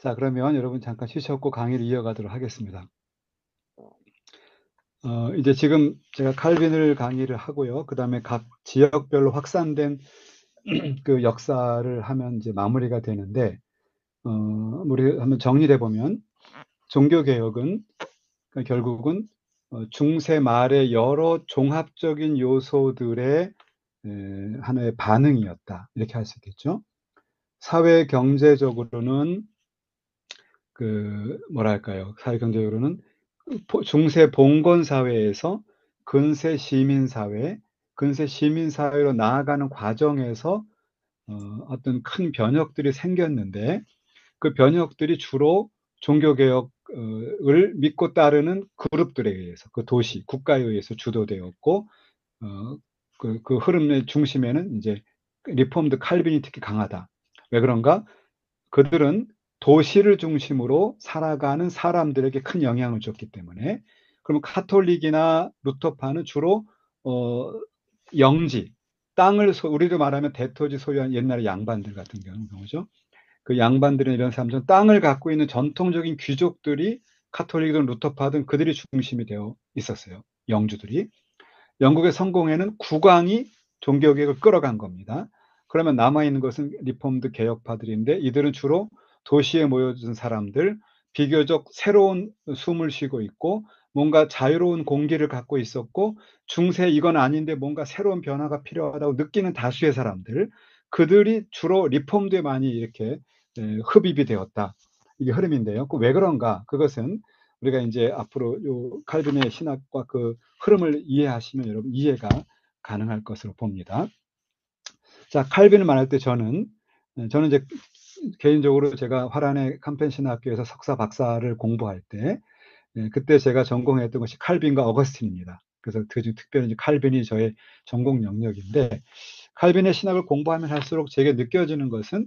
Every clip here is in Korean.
자, 그러면 여러분 잠깐 쉬셨고 강의를 이어가도록 하겠습니다. 이제 지금 제가 칼빈을 강의를 하고요. 그 다음에 각 지역별로 확산된 그 역사를 하면 이제 마무리가 되는데, 우리 한번 정리해 보면, 종교개혁은 결국은 중세 말의 여러 종합적인 요소들의 하나의 반응이었다. 이렇게 할 수 있겠죠. 사회 경제적으로는 뭐랄까요. 사회 경제적으로는 중세 봉건 사회에서 근세 시민 사회로 나아가는 과정에서 어떤 큰 변혁들이 생겼는데 그 변혁들이 주로 종교개혁을 믿고 따르는 그룹들에 의해서 그 도시, 국가에 의해서 주도되었고 그 흐름의 중심에는 이제 리폼드 칼빈이 특히 강하다. 왜 그런가? 그들은 도시를 중심으로 살아가는 사람들에게 큰 영향을 줬기 때문에 그러면 카톨릭이나 루터파는 주로 어, 영지, 우리로 말하면 대토지 소유한 옛날의 양반들 같은 경우죠. 그 양반들은 이런 사람들은 땅을 갖고 있는 전통적인 귀족들이 카톨릭이든 루터파든 그들이 중심이 되어 있었어요. 영주들이. 영국의 성공에는 국왕이 종교개혁을 끌어간 겁니다. 그러면 남아있는 것은 리폼드 개혁파들인데 이들은 주로 도시에 모여든 사람들, 비교적 새로운 숨을 쉬고 있고 뭔가 자유로운 공기를 갖고 있었고 중세 이건 아닌데 뭔가 새로운 변화가 필요하다고 느끼는 다수의 사람들, 그들이 주로 리폼드에 많이 이렇게 흡입이 되었다. 이게 흐름인데요. 왜 그런가? 그것은 우리가 이제 앞으로 요 칼빈의 신학과 그 흐름을 이해하시면 여러분 이해가 가능할 것으로 봅니다. 자, 칼빈을 말할 때 저는 이제 개인적으로 제가 화란의 캄펜신학교에서 석사 박사를 공부할 때 그때 제가 전공했던 것이 칼빈과 어거스틴입니다. 그래서 그중 특별히 이제 칼빈이 저의 전공 영역인데 칼빈의 신학을 공부하면 할수록 제게 느껴지는 것은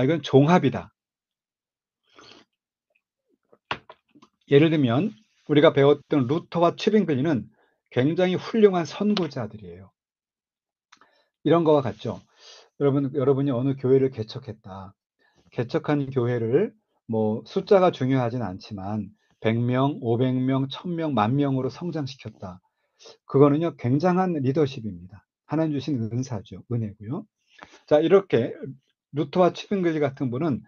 이건 종합이다. 예를 들면 우리가 배웠던 루터와 튜빙글리는 굉장히 훌륭한 선구자들이에요. 이런 거와 같죠. 여러분이 어느 교회를 개척했다. 개척한 교회를 뭐 숫자가 중요하진 않지만 100명, 500명, 1000명, 10,000명으로 성장시켰다. 그거는요, 굉장한 리더십입니다. 하나님 주신 은사죠. 은혜고요. 자, 이렇게 루터와 치빙글리 같은 분은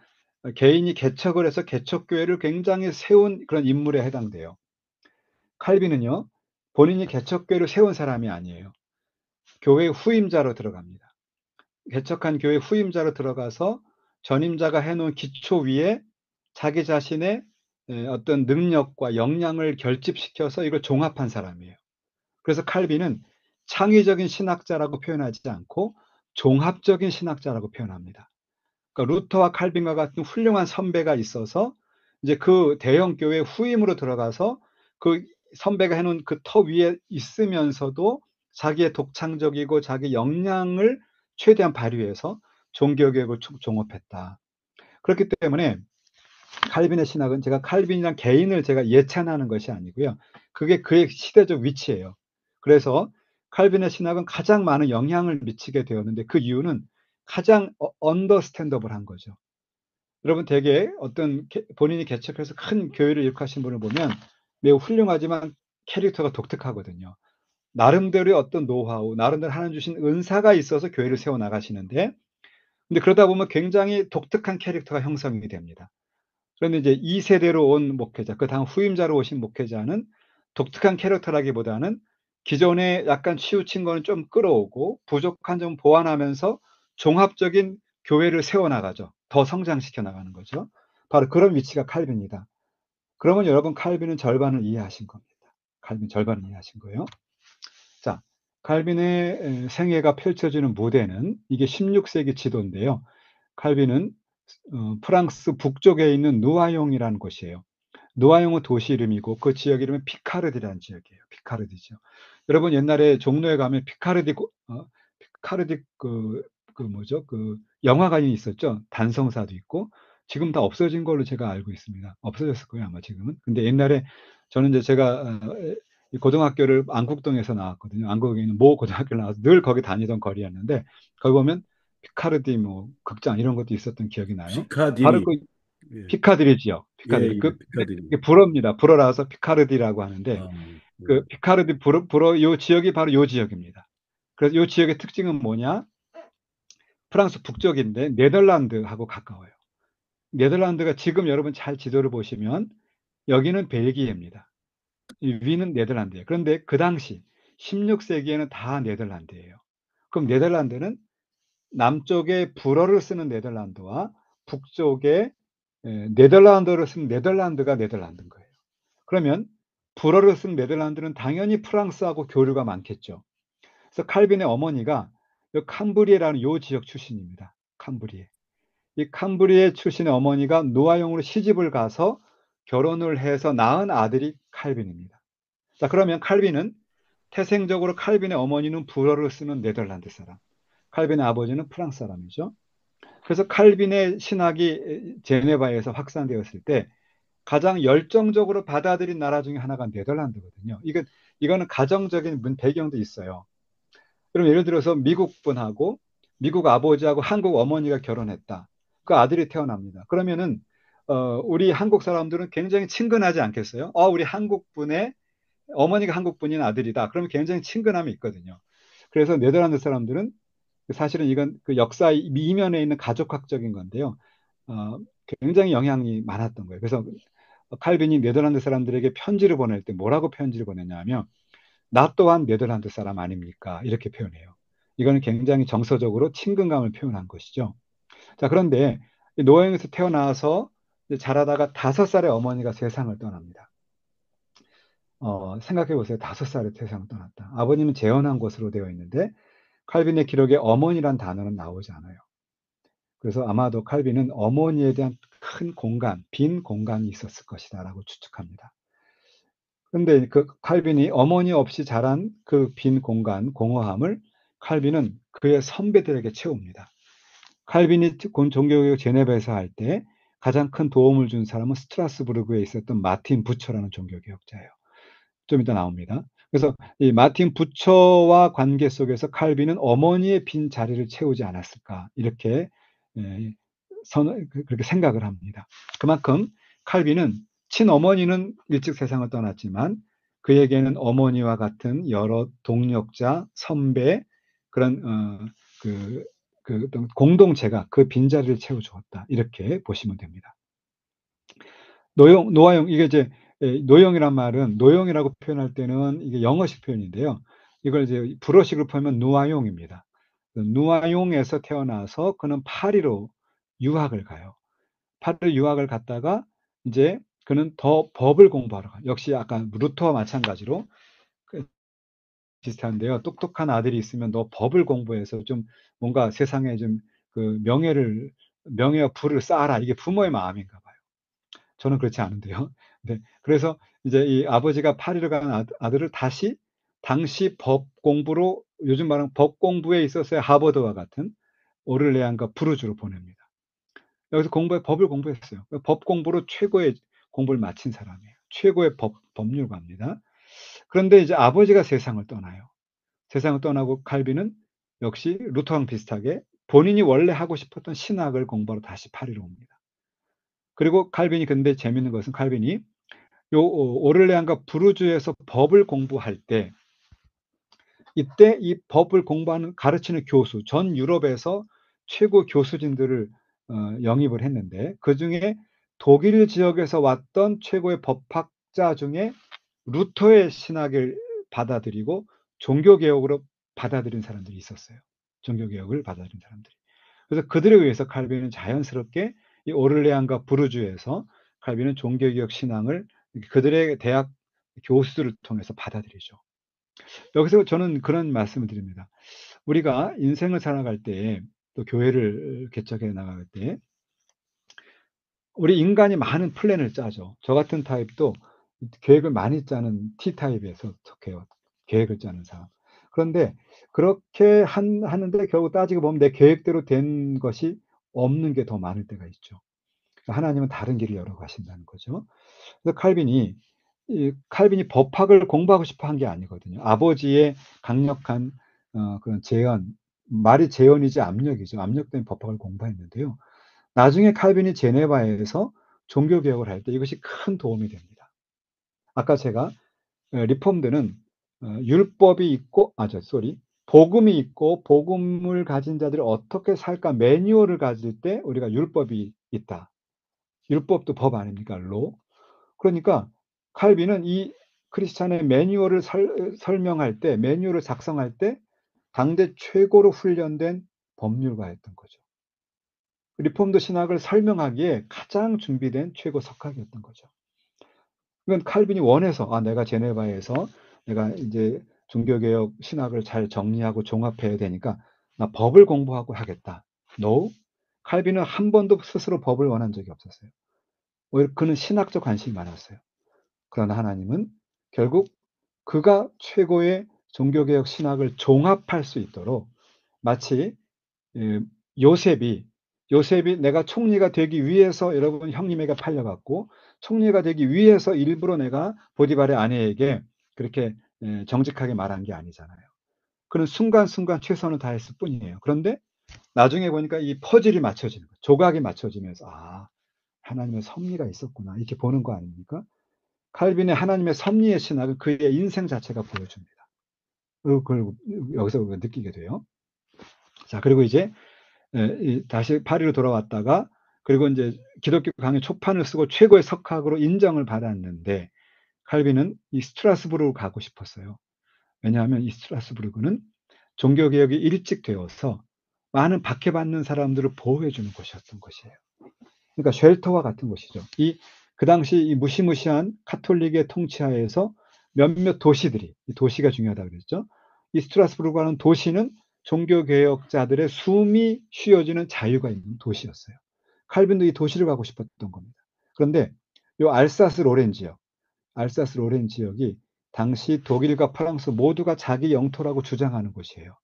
개인이 개척을 해서 개척교회를 굉장히 세운 그런 인물에 해당돼요. 칼빈은요, 본인이 개척교회를 세운 사람이 아니에요. 교회 후임자로 들어갑니다. 개척한 교회 후임자로 들어가서 전임자가 해놓은 기초 위에 자기 자신의 어떤 능력과 역량을 결집시켜서 이걸 종합한 사람이에요. 그래서 칼빈은 창의적인 신학자라고 표현하지 않고 종합적인 신학자라고 표현합니다. 그러니까 루터와 칼빈과 같은 훌륭한 선배가 있어서 이제 그 대형 교회 후임으로 들어가서 그 선배가 해놓은 그 터 위에 있으면서도 자기의 독창적이고 자기 역량을 최대한 발휘해서 종교개혁을 종합했다. 그렇기 때문에 칼빈의 신학은 제가 칼빈이란 개인을 제가 예찬하는 것이 아니고요. 그게 그의 시대적 위치예요. 그래서 칼빈의 신학은 가장 많은 영향을 미치게 되었는데 그 이유는 가장 언더스탠더블한 거죠. 여러분 대개 어떤 본인이 개척해서 큰 교회를 일으키신 분을 보면 매우 훌륭하지만 캐릭터가 독특하거든요. 나름대로의 어떤 노하우, 나름대로 하나님 주신 은사가 있어서 교회를 세워 나가시는데 근데 그러다 보면 굉장히 독특한 캐릭터가 형성이 됩니다. 그런데 이제 2세대로 온 목회자, 그 다음 후임자로 오신 목회자는 독특한 캐릭터라기보다는 기존에 약간 치우친 거는 좀 끌어오고 부족한 점 보완하면서 종합적인 교회를 세워나가죠. 더 성장시켜 나가는 거죠. 바로 그런 위치가 칼빈이다. 그러면 여러분 칼빈은 절반을 이해하신 겁니다. 칼빈 절반을 이해하신 거예요. 자, 칼빈의 생애가 펼쳐지는 무대는 이게 16세기 지도인데요. 칼빈은 프랑스 북쪽에 있는 누아용이라는 곳이에요. 누아용은 도시 이름이고 그 지역 이름은 피카르디라는 지역이에요. 피카르디죠. 여러분 옛날에 종로에 가면 피카르디 뭐죠? 그 영화관이 있었죠. 단성사도 있고 지금 다 없어진 걸로 제가 알고 있습니다. 없어졌을 거예요 아마 지금은. 근데 옛날에 저는 이제 제가 이 고등학교를 안국동에서 나왔거든요. 안국에 있는 모 고등학교를 나와서 늘 거기 다니던 거리였는데 거기 보면 피카르디 뭐 극장 이런 것도 있었던 기억이 나요. 바로 피카디리. 예. 피카디리 지역, 예, 피카디리. 예, 근데 피카디리. 이게 불어입니다. 불어라서 피카르디라고 하는데, 아, 그 피카르디 불어 요 지역이 바로 요 지역입니다. 그래서 요 지역의 특징은 뭐냐? 프랑스 북쪽인데 네덜란드하고 가까워요. 네덜란드가 지금 여러분 잘 지도를 보시면 여기는 벨기에입니다. 이 위는 네덜란드예요. 그런데 그 당시 16세기에는 다 네덜란드예요. 그럼 네덜란드는 남쪽에 불어를 쓰는 네덜란드와 북쪽에 네덜란드를 쓰는 네덜란드가 네덜란드인 거예요. 그러면 불어를 쓴 네덜란드는 당연히 프랑스하고 교류가 많겠죠. 그래서 칼빈의 어머니가 요 캄브리에라는 요 지역 출신입니다. 캄브리에. 이 캄브리에 출신의 어머니가 노아용으로 시집을 가서 결혼을 해서 낳은 아들이 칼빈입니다. 자, 그러면 칼빈은 태생적으로 칼빈의 어머니는 불어를 쓰는 네덜란드 사람, 칼빈의 아버지는 프랑스 사람이죠. 그래서 칼빈의 신학이 제네바에서 확산되었을 때 가장 열정적으로 받아들인 나라 중에 하나가 네덜란드거든요. 이거는 가정적인 배경도 있어요. 그럼 예를 들어서 미국 분하고 미국 아버지하고 한국 어머니가 결혼했다. 그 아들이 태어납니다. 그러면은 우리 한국 사람들은 굉장히 친근하지 않겠어요? 우리 한국 분의 어머니가 한국 분인 아들이다. 그러면 굉장히 친근함이 있거든요. 그래서 네덜란드 사람들은 사실은 이건 그 역사 이면에 있는 가족학적인 건데요. 어, 굉장히 영향이 많았던 거예요. 그래서 칼빈이 네덜란드 사람들에게 편지를 보낼 때 뭐라고 편지를 보냈냐면 나 또한 네덜란드 사람 아닙니까? 이렇게 표현해요. 이거는 굉장히 정서적으로 친근감을 표현한 것이죠. 자, 그런데 노아형에서 태어나서 자라다가 5살의 어머니가 세상을 떠납니다. 생각해 보세요. 5살에 세상을 떠났다. 아버님은 재혼한 것으로 되어 있는데 칼빈의 기록에 어머니란 단어는 나오지 않아요. 그래서 아마도 칼빈은 어머니에 대한 큰 공간, 빈 공간이 있었을 것이다라고 추측합니다. 그런데 그 칼빈이 어머니 없이 자란 그 빈 공간, 공허함을 칼빈은 그의 선배들에게 채웁니다. 칼빈이 종교개혁 제네바에서 할 때 가장 큰 도움을 준 사람은 스트라스부르크에 있었던 마틴 부처라는 종교개혁자예요. 좀 이따 나옵니다. 그래서 이 마틴 부처와 관계 속에서 칼빈은 어머니의 빈 자리를 채우지 않았을까 이렇게 예, 그렇게 생각을 합니다. 그만큼 칼빈은 친어머니는 일찍 세상을 떠났지만 그에게는 어머니와 같은 여러 동력자, 선배 그런 그, 그 어떤 공동체가 그 빈자리를 채워주었다 이렇게 보시면 됩니다. 노아용, 이게 이제 노용이란 말은 노용이라고 표현할 때는 이게 영어식 표현인데요. 이걸 이제 불어식으로 표현하면 누아용입니다. 누아용에서 태어나서 그는 파리로 유학을 가요. 파리 유학을 갔다가 이제 그는 더 법을 공부하러 가요. 역시 아까 루터와 마찬가지로 비슷한데요. 똑똑한 아들이 있으면 너 법을 공부해서 좀 뭔가 세상에 좀 그 명예와 부를 쌓아라. 이게 부모의 마음인가 봐요. 저는 그렇지 않은데요. 네. 그래서 이제 이 아버지가 파리를 간 아들을 다시 당시 법 공부로 요즘 말하는 법 공부에 있어서의 하버드와 같은 오를레안과 부르주로 보냅니다. 여기서 법을 공부했어요. 법 공부로 최고의 공부를 마친 사람이에요. 최고의 법률가입니다. 그런데 이제 아버지가 세상을 떠나요. 세상을 떠나고 칼빈은 역시 루터랑 비슷하게 본인이 원래 하고 싶었던 신학을 공부하러 다시 파리로 옵니다. 그리고 칼빈이 근데 재밌는 것은 칼빈이 요 오를레안과 부르주에서 법을 공부할 때 이때 이 법을 공부하는 가르치는 교수 전 유럽에서 최고 교수진들을 영입을 했는데 그중에 독일 지역에서 왔던 최고의 법학자 중에 루터의 신학을 받아들이고 종교개혁으로 받아들인 사람들이 있었어요. 종교개혁을 받아들인 사람들이. 그래서 그들에 의해서 칼빈은 자연스럽게 이 오를레안과 부르주에서 칼빈은 종교개혁 신앙을 그들의 대학 교수들을 통해서 받아들이죠. 여기서 저는 그런 말씀을 드립니다. 우리가 인생을 살아갈 때, 또 교회를 개척해 나갈 때, 우리 인간이 많은 플랜을 짜죠. 저 같은 타입도 계획을 많이 짜는 T타입에서 속해요. 계획을 짜는 사람. 그런데 그렇게 하는데 결국 따지고 보면 내 계획대로 된 것이 없는 게 더 많을 때가 있죠. 하나님은 다른 길을 열어 가신다는 거죠. 그래서 칼빈이 법학을 공부하고 싶어 한 게 아니거든요. 아버지의 강력한 그런 제언, 말이 제언이지 압력이죠. 압력 때문에 법학을 공부했는데요. 나중에 칼빈이 제네바에서 종교개혁을 할 때 이것이 큰 도움이 됩니다. 아까 제가 리폼드는 율법이 있고 복음이 있고 복음을 가진 자들이 어떻게 살까 매뉴얼을 가질 때 우리가 율법이 있다. 율법도 법 아닙니까? 로. 그러니까 칼빈은 이 크리스찬의 매뉴얼을 설명할 때, 매뉴얼을 작성할 때 당대 최고로 훈련된 법률가였던 거죠. 리폼드 신학을 설명하기에 가장 준비된 최고 석학이었던 거죠. 그건 칼빈이 원해서 내가 제네바에서 내가 이제 종교개혁 신학을 잘 정리하고 종합해야 되니까 나 법을 공부하고 하겠다. No. 칼빈은 한 번도 스스로 법을 원한 적이 없었어요. 오히려 그는 신학적 관심이 많았어요. 그러나 하나님은 결국 그가 최고의 종교개혁 신학을 종합할 수 있도록 마치 요셉이 내가 총리가 되기 위해서 여러분 형님에게 팔려갔고 총리가 되기 위해서 일부러 내가 보디발의 아내에게 그렇게 정직하게 말한 게 아니잖아요. 그는 순간순간 최선을 다했을 뿐이에요. 그런데 나중에 보니까 이 퍼즐이 맞춰지는 거예요. 조각이 맞춰지면서 하나님의 섭리가 있었구나 이렇게 보는 거 아닙니까? 칼빈의 하나님의 섭리의 신학은 그의 인생 자체가 보여줍니다. 그걸 여기서 느끼게 돼요. 자, 그리고 이제 다시 파리로 돌아왔다가 그리고 이제 기독교 강의 초판을 쓰고 최고의 석학으로 인정을 받았는데 칼빈은 이 스트라스부르로 가고 싶었어요. 왜냐하면 이 스트라스부르는 종교개혁이 일찍 되어서 많은 박해받는 사람들을 보호해주는 곳이었던 것이에요. 그러니까 쉘터와 같은 곳이죠. 그 당시 이 무시무시한 카톨릭의 통치하에서 몇몇 도시들이, 이 도시가 중요하다고 그랬죠. 이 스트라스부르라는 도시는 종교개혁자들의 숨이 쉬어지는 자유가 있는 도시였어요. 칼빈도 이 도시를 가고 싶었던 겁니다. 그런데 이 알사스 로렌 지역이 당시 독일과 프랑스 모두가 자기 영토라고 주장하는 곳이에요.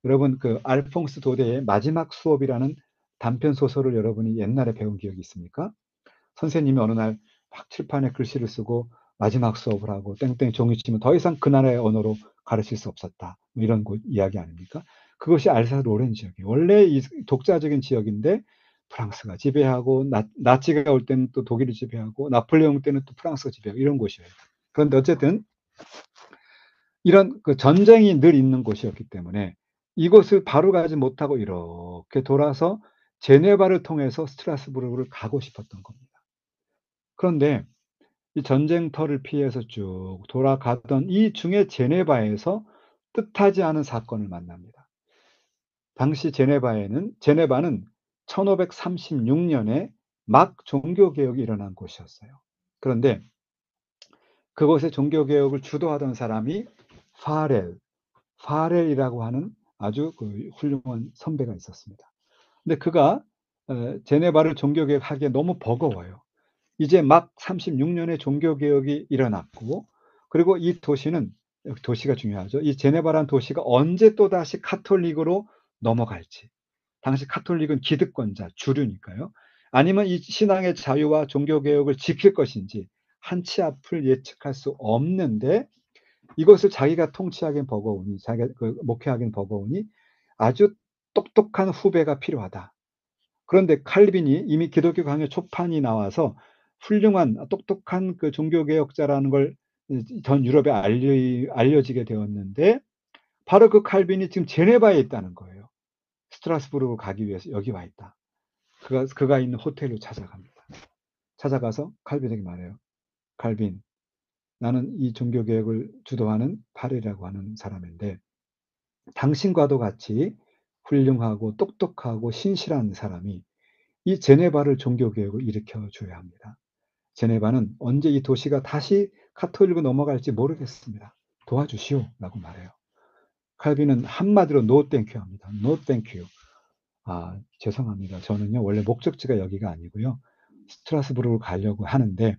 여러분 그 알퐁스 도데의 마지막 수업이라는 단편 소설을 여러분이 옛날에 배운 기억이 있습니까? 선생님이 어느 날 막 칠판에 글씨를 쓰고 마지막 수업을 하고 땡땡 종이 치면 더 이상 그 나라의 언어로 가르칠 수 없었다. 이런 이야기 아닙니까? 그것이 알사스 로렌 지역이에요. 원래 이 독자적인 지역인데 프랑스가 지배하고 나치가 올 때는 또 독일이 지배하고 나폴레옹 때는 또 프랑스가 지배하고 이런 곳이에요. 그런데 어쨌든 이런 그 전쟁이 늘 있는 곳이었기 때문에 이곳을 바로 가지 못하고 이렇게 돌아서 제네바를 통해서 스트라스부르를 가고 싶었던 겁니다. 그런데 이 전쟁터를 피해서 쭉 돌아가던 이 중에 제네바에서 뜻하지 않은 사건을 만납니다. 당시 제네바는 1536년에 막 종교개혁이 일어난 곳이었어요. 그런데 그곳의 종교개혁을 주도하던 사람이 파렐이라고 하는 아주 그 훌륭한 선배가 있었습니다. 근데 그가 제네바를 종교개혁하기에 너무 버거워요. 이제 막 36년에 종교개혁이 일어났고 그리고 이 도시가 중요하죠. 이 제네바라는 도시가 언제 또다시 카톨릭으로 넘어갈지. 당시 카톨릭은 기득권자, 주류니까요. 아니면 이 신앙의 자유와 종교개혁을 지킬 것인지 한치 앞을 예측할 수 없는데 이것을 자기가 통치하기엔 버거우니 자기가 목회하기엔 버거우니 아주 똑똑한 후배가 필요하다. 그런데 칼빈이 이미 기독교 강의 초판이 나와서 훌륭한 똑똑한 그 종교개혁자라는 걸 전 유럽에 알려지게 되었는데 바로 그 칼빈이 지금 제네바에 있다는 거예요. 스트라스부르 가기 위해서 여기 와 있다. 그가 있는 호텔로 찾아갑니다. 찾아가서 칼빈에게 말해요. 칼빈, 나는 이 종교개혁을 주도하는 파레라고 하는 사람인데 당신과도 같이 훌륭하고 똑똑하고 신실한 사람이 이 제네바를 종교개혁을 일으켜줘야 합니다. 제네바는 언제 이 도시가 다시 카톨릭으로 넘어갈지 모르겠습니다. 도와주시오 라고 말해요. 칼빈은 한마디로 no thank you 합니다. no thank you. 죄송합니다. 저는요 원래 목적지가 여기가 아니고요. 스트라스부르로 가려고 하는데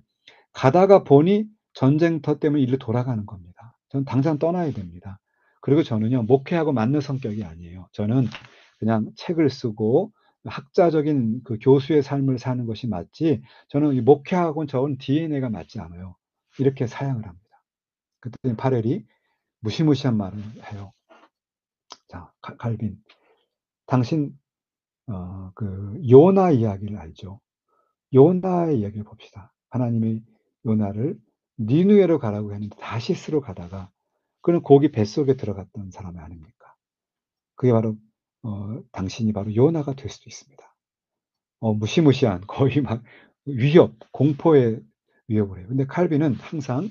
가다가 보니 전쟁터 때문에 일로 돌아가는 겁니다. 저는 당장 떠나야 됩니다. 그리고 저는요 목회하고 맞는 성격이 아니에요. 저는 그냥 책을 쓰고 학자적인 그 교수의 삶을 사는 것이 맞지 저는 이 목회하고는 저는 DNA가 맞지 않아요. 이렇게 사양을 합니다. 그때 파렐이 무시무시한 말을 해요. 자, 갈빈, 당신 그 요나 이야기를 알죠? 요나의 이야기를 봅시다. 하나님이 요나를 니누에로 가라고 했는데 다시스로 가다가 그는 고기 뱃속에 들어갔던 사람이 아닙니까? 그게 바로 당신이 바로 요나가 될 수도 있습니다. 무시무시한 거의 막 위협, 공포의 위협을 해요. 근데 칼빈은 항상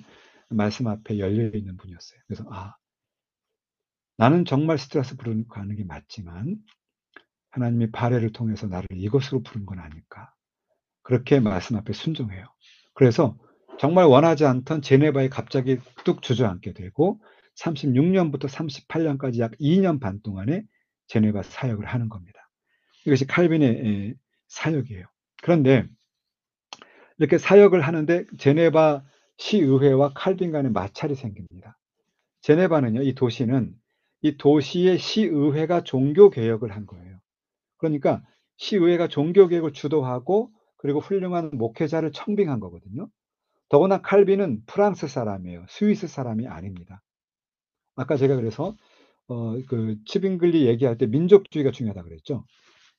말씀 앞에 열려 있는 분이었어요. 그래서 나는 정말 스트라스 부르는 가는 게 맞지만 하나님이 바레를 통해서 나를 이곳으로 부른 건 아닐까. 그렇게 말씀 앞에 순종해요. 그래서 정말 원하지 않던 제네바에 갑자기 뚝 주저앉게 되고 36년부터 38년까지 약 2년 반 동안에 제네바 사역을 하는 겁니다. 이것이 칼빈의 사역이에요. 그런데 이렇게 사역을 하는데 제네바 시의회와 칼빈 간의 마찰이 생깁니다. 제네바는요, 이 도시는 이 도시의 시의회가 종교개혁을 한 거예요. 그러니까 시의회가 종교개혁을 주도하고 그리고 훌륭한 목회자를 청빙한 거거든요. 더구나 칼빈은 프랑스 사람이에요. 스위스 사람이 아닙니다. 아까 제가 그래서 그 츠빙글리 얘기할 때 민족주의가 중요하다 그랬죠.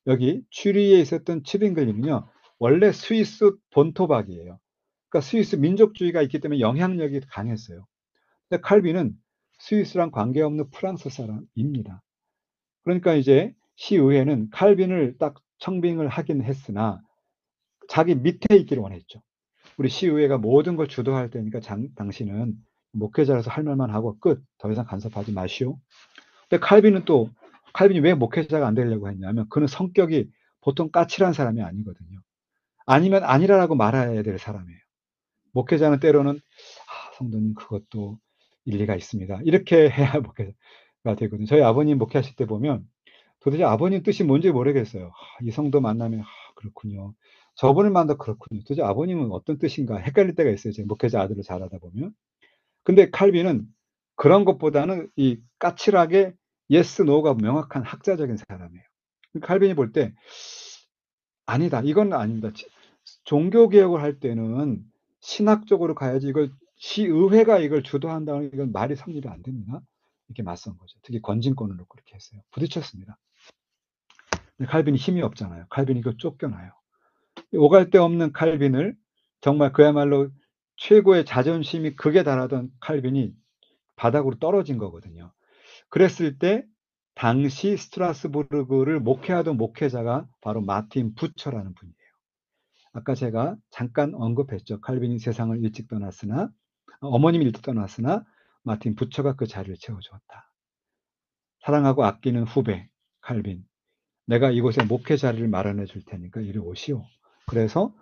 여기 취리히에 있었던 츠빙글리는요, 원래 스위스 본토박이에요. 그러니까 스위스 민족주의가 있기 때문에 영향력이 강했어요. 근데 칼빈은 스위스랑 관계없는 프랑스 사람입니다. 그러니까 이제 시의회는 칼빈을 딱 청빙을 하긴 했으나 자기 밑에 있기를 원했죠. 우리 시의회가 모든 걸 주도할 테니까 당신은 목회자라서 할 말만 하고 끝. 더 이상 간섭하지 마시오. 근데 칼빈이 왜 목회자가 안 되려고 했냐면 그는 성격이 보통 까칠한 사람이 아니거든요. 아니면 아니라라고 말해야 될 사람이에요. 목회자는 때로는 성도님 그것도 일리가 있습니다. 이렇게 해야 목회자가 되거든요. 저희 아버님 목회하실 때 보면 도대체 아버님 뜻이 뭔지 모르겠어요. 이 성도 만나면 그렇군요. 저분을 만나 그렇군요. 도대체 아버님은 어떤 뜻인가 헷갈릴 때가 있어요. 제 목회자 아들을 잘하다 보면. 근데 칼빈은 그런 것보다는 이 까칠하게 예스 노가 명확한 학자적인 사람이에요. 칼빈이 볼 때 아니다. 이건 아닙니다. 종교 개혁을 할 때는 신학적으로 가야지 이걸 시의회가 이걸 주도한다는 이건 말이 성립이 안 됩니다. 이렇게 맞선 거죠. 특히 권진권을 놓고 그렇게 했어요. 부딪혔습니다. 칼빈이 힘이 없잖아요. 칼빈이 이거 쫓겨나요. 오갈 데 없는 칼빈을 정말 그야말로 최고의 자존심이 극에 달하던 칼빈이 바닥으로 떨어진 거거든요. 그랬을 때 당시 스트라스부르크를 목회하던 목회자가 바로 마틴 부처라는 분이에요. 아까 제가 잠깐 언급했죠. 칼빈이 세상을 일찍 떠났으나 어머님이 일찍 떠났으나 마틴 부처가 그 자리를 채워주었다. 사랑하고 아끼는 후배 칼빈, 내가 이곳에 목회 자리를 마련해 줄 테니까 이리 오시오. 그래서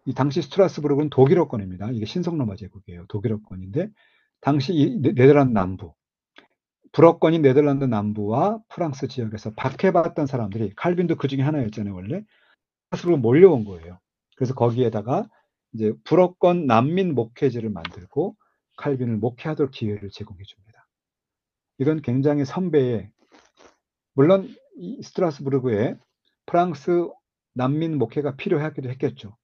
이 당시 스트라스부르크는 독일어권입니다. 이게 신성로마 제국이에요. 독일어권인데 당시 네덜란드 남부, 불어권인 네덜란드 남부와 프랑스 지역에서 박해받던 사람들이 칼빈도 그 중에 하나였잖아요. 원래 스트라스부르크로 몰려온 거예요. 그래서 거기에다가 이제 불어권 난민 목회지를 만들고 칼빈을 목회하도록 기회를 제공해 줍니다. 이건 굉장히 선배의, 물론 이 스트라스부르크에 프랑스 난민 목회가 필요하기도 했겠죠.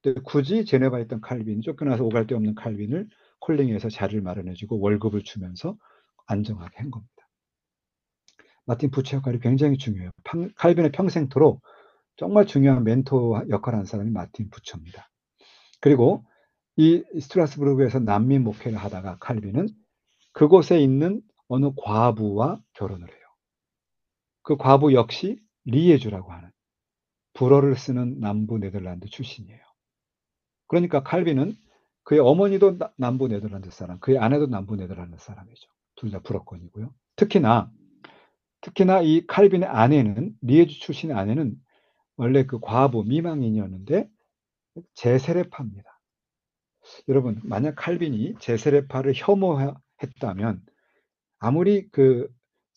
근데 굳이 제네바에 있던 칼빈, 쫓겨나서 오갈 데 없는 칼빈을 콜링해서 자리를 마련해주고 월급을 주면서 안정하게 한 겁니다. 마틴 부처 역할이 굉장히 중요해요. 칼빈의 평생토록 정말 중요한 멘토 역할을 하는 사람이 마틴 부처입니다. 그리고 이 스트라스부르크에서 난민 목회를 하다가 칼빈은 그곳에 있는 어느 과부와 결혼을 해요. 그 과부 역시 리에주라고 하는 불어를 쓰는 남부 네덜란드 출신이에요. 그러니까 칼빈은 그의 어머니도 남부 네덜란드 사람, 그의 아내도 남부 네덜란드 사람이죠. 둘 다 불어권이고요. 특히나 이 칼빈의 아내는 리에주 출신의 아내는 원래 그 과부 미망인이었는데 제세례파입니다. 여러분, 만약 칼빈이 제세례파를 혐오했다면 아무리 그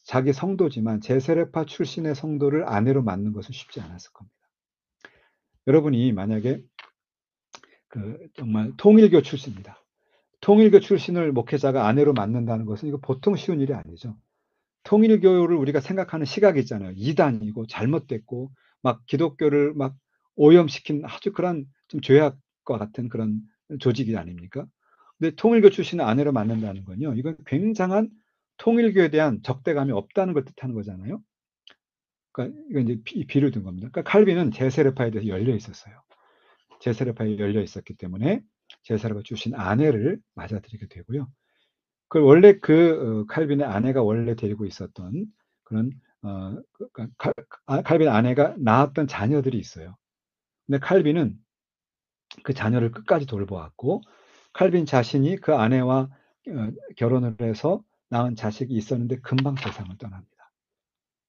자기 성도지만 제세례파 출신의 성도를 아내로 맞는 것은 쉽지 않았을 겁니다. 여러분이 만약에 정말 통일교 출신입니다. 통일교 출신을 목회자가 아내로 맞는다는 것은 이거 보통 쉬운 일이 아니죠. 통일교를 우리가 생각하는 시각이 있잖아요. 이단이고 잘못됐고 막 기독교를 막 오염시킨 아주 그런 좀 죄악과 같은 그런 조직이 아닙니까? 근데 통일교 출신을 아내로 맞는다는 건요. 이건 굉장한 통일교에 대한 적대감이 없다는 걸 뜻하는 거잖아요. 그러니까 이건 이제 비를 든 겁니다. 그러니까 칼빈은 제세례파에 대해서 열려 있었어요. 제사례파에 열려 있었기 때문에 제사례가 주신 아내를 맞아들이게 되고요. 그 원래 칼빈의 아내가 원래 데리고 있었던 그런 칼빈의 아내가 낳았던 자녀들이 있어요. 근데 칼빈은 그 자녀를 끝까지 돌보았고 칼빈 자신이 그 아내와 결혼을 해서 낳은 자식이 있었는데 금방 세상을 떠납니다.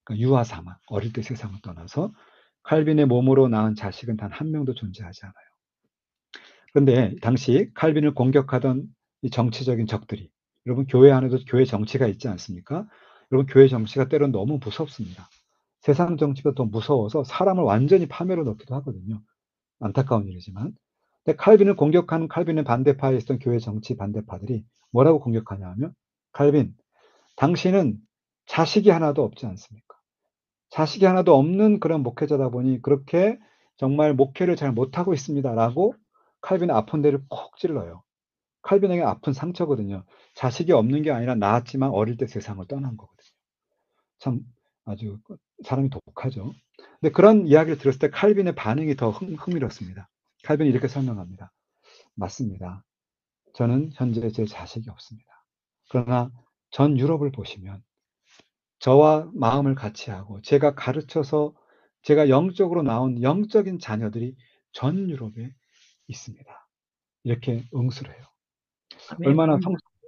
그러니까 유아 사망, 어릴 때 세상을 떠나서 칼빈의 몸으로 낳은 자식은 단 한 명도 존재하지 않아요. 그런데 당시 칼빈을 공격하던 이 정치적인 적들이, 여러분 교회 안에도 교회 정치가 있지 않습니까? 여러분 교회 정치가 때론 너무 무섭습니다. 세상 정치가 더 무서워서 사람을 완전히 파멸로 넣기도 하거든요. 안타까운 일이지만. 근데 칼빈을 공격하는 칼빈의 반대파에 있던 교회 정치 반대파들이 뭐라고 공격하냐 하면, 칼빈, 당신은 자식이 하나도 없지 않습니까? 자식이 하나도 없는 그런 목회자다 보니 그렇게 정말 목회를 잘 못하고 있습니다라고 칼빈의 아픈 데를 콕 찔러요. 칼빈에게 아픈 상처거든요. 자식이 없는 게 아니라 낳았지만 어릴 때 세상을 떠난 거거든요. 참 아주 사람이 독하죠. 근데 그런 이야기를 들었을 때 칼빈의 반응이 더 흥미롭습니다. 칼빈이 이렇게 설명합니다. 맞습니다. 저는 현재 제 자식이 없습니다. 그러나 전 유럽을 보시면 저와 마음을 같이 하고 제가 가르쳐서 제가 영적으로 나온 영적인 자녀들이 전 유럽에 있습니다. 이렇게 응수를 해요. 아멘.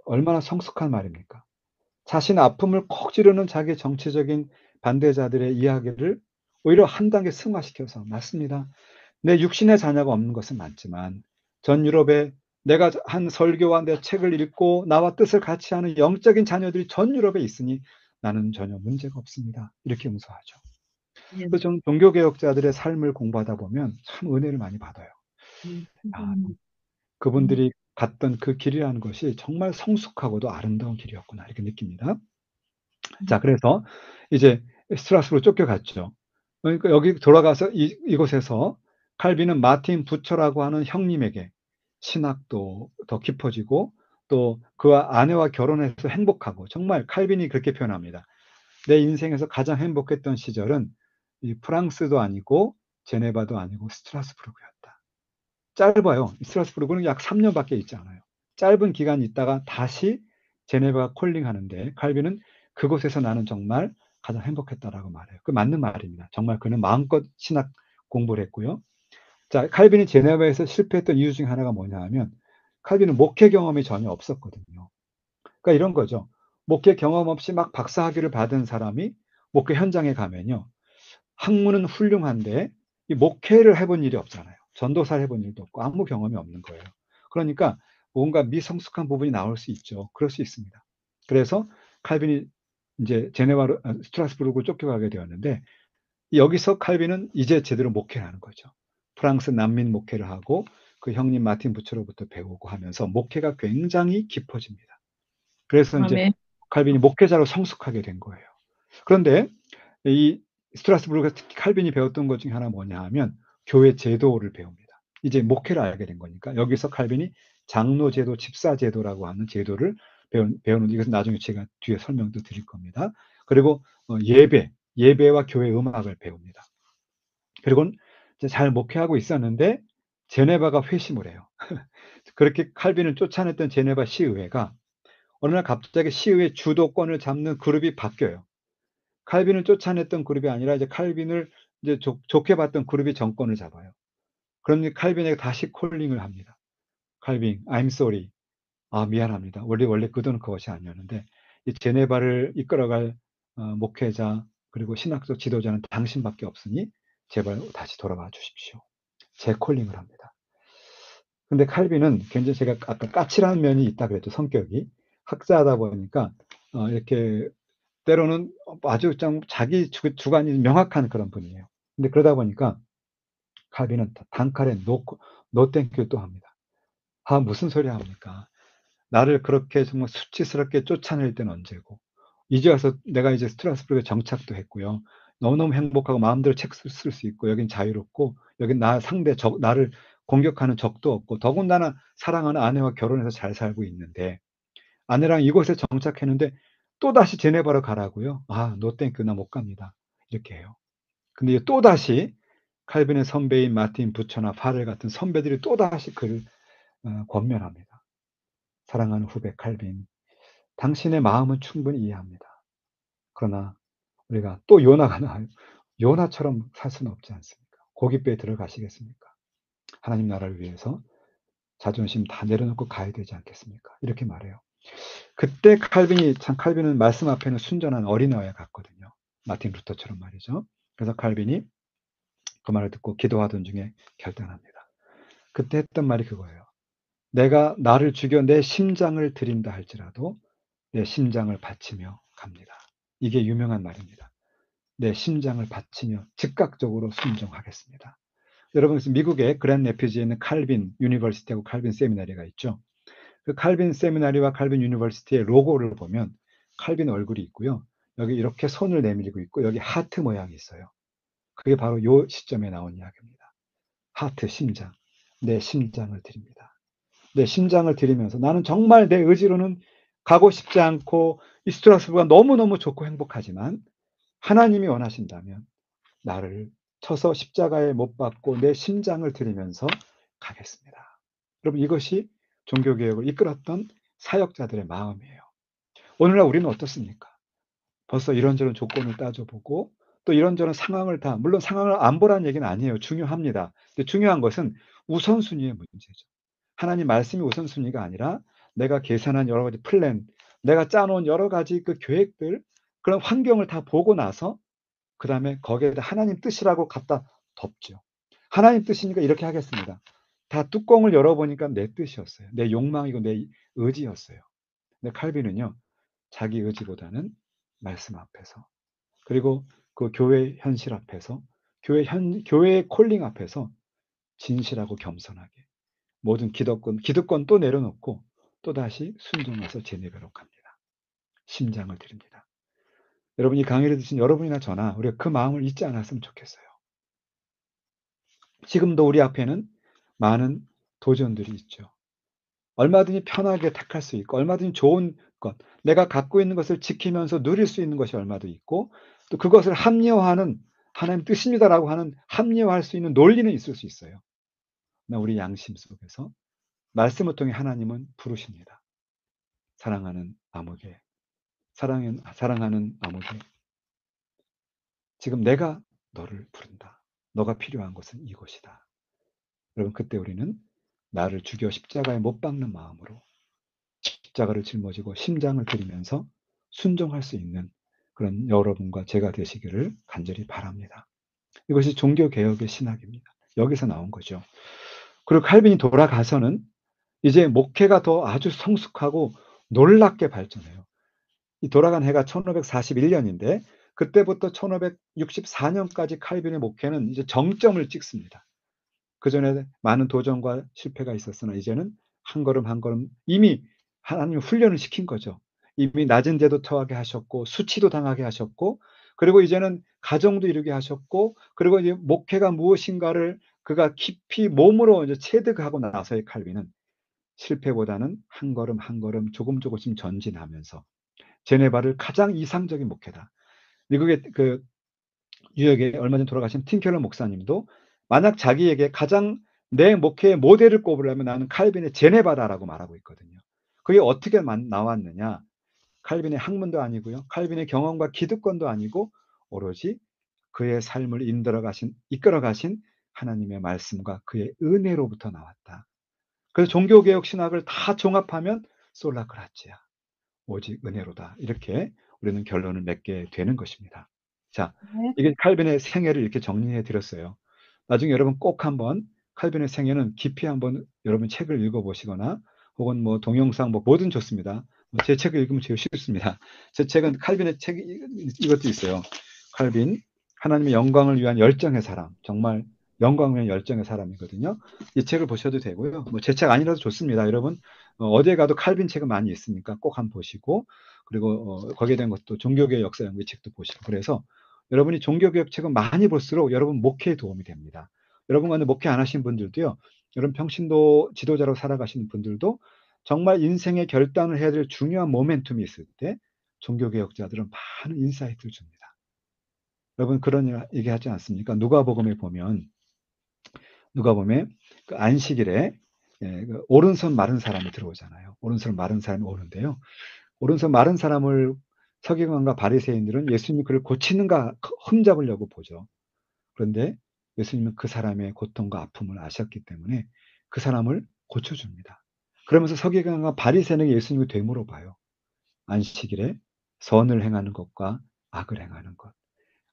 얼마나 성숙한 말입니까? 자신의 아픔을 콕 찌르는 자기 정치적인 반대자들의 이야기를 오히려 한 단계 승화시켜서, 맞습니다. 내 육신의 자녀가 없는 것은 맞지만 전 유럽에 내가 한 설교와 내 책을 읽고 나와 뜻을 같이 하는 영적인 자녀들이 전 유럽에 있으니 나는 전혀 문제가 없습니다. 이렇게 응수하죠. 아멘. 그래서 저는 종교개혁자들의 삶을 공부하다 보면 참 은혜를 많이 받아요. 아, 그분들이 갔던 그 길이라는 것이 정말 성숙하고도 아름다운 길이었구나 이렇게 느낍니다. 자, 그래서 이제 스트라스로 쫓겨갔죠. 그러니까 여기 돌아가서 이곳에서 칼빈은 마틴 부처라고 하는 형님에게 신학도 더 깊어지고 또 그와 아내와 결혼해서 행복하고, 정말 칼빈이 그렇게 표현합니다. 내 인생에서 가장 행복했던 시절은 이 프랑스도 아니고 제네바도 아니고 스트라스부르크였다. 짧아요. 스트라스부르크는 약 3년밖에 있지 않아요. 짧은 기간 있다가 다시 제네바 콜링하는데 칼빈은 그곳에서 나는 정말 가장 행복했다라고 말해요. 그 맞는 말입니다. 정말 그는 마음껏 신학 공부를 했고요. 자, 칼빈이 제네바에서 실패했던 이유 중에 하나가 뭐냐 하면 칼빈은 목회 경험이 전혀 없었거든요. 그러니까 이런 거죠. 목회 경험 없이 막 박사학위를 받은 사람이 목회 현장에 가면요. 학문은 훌륭한데 이 목회를 해본 일이 없잖아요. 전도사를 해본 일도 없고 아무 경험이 없는 거예요. 그러니까 뭔가 미성숙한 부분이 나올 수 있죠. 그럴 수 있습니다. 그래서 칼빈이 이제 제네바로 스트라스부르크로 쫓겨가게 되었는데 여기서 칼빈은 이제 제대로 목회를 하는 거죠. 프랑스 난민 목회를 하고 그 형님 마틴 부처로부터 배우고 하면서 목회가 굉장히 깊어집니다. 그래서 이제 아멘. 칼빈이 목회자로 성숙하게 된 거예요. 그런데 이 스트라스부르크가 특히 칼빈이 배웠던 것 중에 하나 뭐냐 하면 교회 제도를 배웁니다. 이제 목회를 알게 된 거니까 여기서 칼빈이 장로 제도, 집사 제도라고 하는 제도를 배우는, 이것은 나중에 제가 뒤에 설명도 드릴 겁니다. 그리고 예배와 교회 음악을 배웁니다. 그리고 잘 목회하고 있었는데 제네바가 회심을 해요. 그렇게 칼빈을 쫓아냈던 제네바 시의회가 어느 날 갑자기 시의회 주도권을 잡는 그룹이 바뀌어요. 칼빈을 쫓아냈던 그룹이 아니라 이제 칼빈을 이제 좋게 봤던 그룹이 정권을 잡아요. 그러니 칼빈에게 다시 콜링을 합니다. 칼빈, I'm sorry. 아, 미안합니다. 원래 그도는 그것이 아니었는데 이 제네바를 이끌어갈 목회자 그리고 신학적 지도자는 당신밖에 없으니 제발 다시 돌아와 주십시오. 재콜링을 합니다. 근데 칼빈은 굉장히, 제가 아까 까칠한 면이 있다 그랬죠. 성격이 학자하다 보니까 이렇게 때로는 아주 좀 자기 주관이 명확한 그런 분이에요. 근데 그러다 보니까 칼빈은 단칼에 노 땡큐 또 합니다. 아, 무슨 소리 합니까? 나를 그렇게 정말 수치스럽게 쫓아낼 때는 언제고, 이제 와서 내가 이제 스트라스부르크에 정착도 했고요. 너무너무 행복하고 마음대로 책 쓸 수 있고 여긴 자유롭고 여긴 나를 공격하는 적도 없고 더군다나 사랑하는 아내와 결혼해서 잘 살고 있는데 아내랑 이곳에 정착했는데 또다시 제네바로 가라고요? 아, 노 땡큐 나 못 갑니다. 이렇게 해요. 근데 또다시 칼빈의 선배인 마틴 부처나 파렐 같은 선배들이 또다시 그를 권면합니다. 사랑하는 후배 칼빈, 당신의 마음은 충분히 이해합니다. 그러나 우리가 또 요나가 나와요. 요나처럼 살 수는 없지 않습니까? 고깃배에 들어가시겠습니까? 하나님 나라를 위해서 자존심 다 내려놓고 가야 되지 않겠습니까? 이렇게 말해요. 그때 칼빈은 말씀 앞에는 순전한 어린아이 같거든요. 마틴 루터처럼 말이죠. 그래서 칼빈이 그 말을 듣고 기도하던 중에 결단합니다. 그때 했던 말이 그거예요. 내가 나를 죽여 내 심장을 드린다 할지라도 내 심장을 바치며 갑니다. 이게 유명한 말입니다. 내 심장을 바치며 즉각적으로 순종하겠습니다. 여러분, 미국의 그랜 레피지에 있는 칼빈 유니버시티하고 칼빈 세미나리가 있죠. 그 칼빈 세미나리와 칼빈 유니버시티의 로고를 보면 칼빈 얼굴이 있고요. 여기 이렇게 손을 내밀고 있고 여기 하트 모양이 있어요. 그게 바로 이 시점에 나온 이야기입니다. 하트, 심장. 내 심장을 드립니다. 내 심장을 드리면서 나는 정말 내 의지로는 가고 싶지 않고 이 스트라스부가 너무너무 좋고 행복하지만 하나님이 원하신다면 나를 쳐서 십자가에 못 박고 내 심장을 드리면서 가겠습니다. 여러분, 이것이 종교개혁을 이끌었던 사역자들의 마음이에요. 오늘날 우리는 어떻습니까? 벌써 이런저런 조건을 따져보고 또 이런저런 상황을 물론 상황을 안 보라는 얘기는 아니에요. 중요합니다. 근데 중요한 것은 우선순위의 문제죠. 하나님 말씀이 우선순위가 아니라 내가 계산한 여러 가지 플랜, 내가 짜놓은 여러 가지 그 계획들, 그런 환경을 다 보고 나서 그 다음에 거기에다 하나님 뜻이라고 갖다 덮죠. 하나님 뜻이니까 이렇게 하겠습니다. 다 뚜껑을 열어보니까 내 뜻이었어요. 내 욕망이고 내 의지였어요. 근데 칼빈은요, 자기 의지보다는 말씀 앞에서, 그리고 그 교회 현실 앞에서, 교회의 콜링 앞에서 진실하고 겸손하게 모든 기득권 또 내려놓고 또다시 순종해서 제네베로 갑니다. 심장을 드립니다. 여러분이 강의를 듣신 여러분이나 저나 우리가 그 마음을 잊지 않았으면 좋겠어요. 지금도 우리 앞에는 많은 도전들이 있죠. 얼마든지 편하게 택할 수 있고 얼마든지 좋은 것, 내가 갖고 있는 것을 지키면서 누릴 수 있는 것이 얼마도 있고 또 그것을 합리화하는 하나님 뜻입니다라고 하는 합리화할 수 있는 논리는 있을 수 있어요. 그러나 우리 양심 속에서 말씀을 통해 하나님은 부르십니다. 사랑하는 아무개, 사랑하는 아무개, 지금 내가 너를 부른다. 너가 필요한 것은 이곳이다. 여러분, 그때 우리는 나를 죽여 십자가에 못 박는 마음으로 십자가를 짊어지고 심장을 드리면서 순종할 수 있는 그런 여러분과 제가 되시기를 간절히 바랍니다. 이것이 종교개혁의 신학입니다. 여기서 나온 거죠. 그리고 칼빈이 돌아가서는 이제 목회가 더 아주 성숙하고 놀랍게 발전해요. 이 돌아간 해가 1541년인데 그때부터 1564년까지 칼빈의 목회는 이제 정점을 찍습니다. 그 전에 많은 도전과 실패가 있었으나 이제는 한 걸음 한 걸음 이미 하나님 훈련을 시킨 거죠. 이미 낮은 데도 처하게 하셨고 수치도 당하게 하셨고 그리고 이제는 가정도 이루게 하셨고 그리고 이제 목회가 무엇인가를 그가 깊이 몸으로 이제 체득하고 나서의 칼빈은 실패보다는 한 걸음 한 걸음 조금씩 전진하면서 제네바를 가장 이상적인 목회다. 미국의 그 뉴욕에 얼마 전에 돌아가신 팀켈러 목사님도 만약 자기에게 가장 내 목회의 모델을 꼽으려면 나는 칼빈의 제네바다라고 말하고 있거든요. 그게 어떻게 나왔느냐? 칼빈의 학문도 아니고요. 칼빈의 경험과 기득권도 아니고 오로지 그의 삶을 이끌어 가신 하나님의 말씀과 그의 은혜로부터 나왔다. 그래서 종교개혁 신학을 다 종합하면 솔라그라치아, 오직 은혜로다. 이렇게 우리는 결론을 맺게 되는 것입니다. 자, 네. 이게 칼빈의 생애를 이렇게 정리해 드렸어요. 나중에 여러분 꼭 한번 칼빈의 생애는 깊이 한번 여러분 책을 읽어보시거나 혹은 뭐 동영상 뭐든 좋습니다. 제 책을 읽으면 제일 쉽습니다. 제 책은 칼빈의 책 이것도 있어요. 칼빈 하나님의 영광을 위한 열정의 사람, 정말 영광을 위한 열정의 사람이거든요. 이 책을 보셔도 되고요. 뭐 제 책 아니라도 좋습니다. 여러분 어디에 가도 칼빈 책은 많이 있으니까 꼭 한번 보시고 그리고 거기에 대한 것도 종교개혁 역사 연구의 책도 보시고 그래서 여러분이 종교개혁 책은 많이 볼수록 여러분 목회에 도움이 됩니다. 여러분 가운데 목회 안 하신 분들도요. 여러분 평신도 지도자로 살아가시는 분들도 정말 인생의 결단을 해야 될 중요한 모멘텀이 있을 때 종교개혁자들은 많은 인사이트를 줍니다. 여러분 그런 얘기 하지 않습니까? 누가복음에 보면 누가복음에 그 안식일에 그 오른손 마른 사람이 들어오잖아요. 오른손 마른 사람이 오는데요. 오른손 마른 사람을 서기관과 바리새인들은 예수님이 그를 고치는가 흠잡으려고 보죠. 그런데 예수님은 그 사람의 고통과 아픔을 아셨기 때문에 그 사람을 고쳐줍니다. 그러면서 서기관과 바리새인에게 예수님이 되물어봐요. 안식일에 선을 행하는 것과 악을 행하는 것,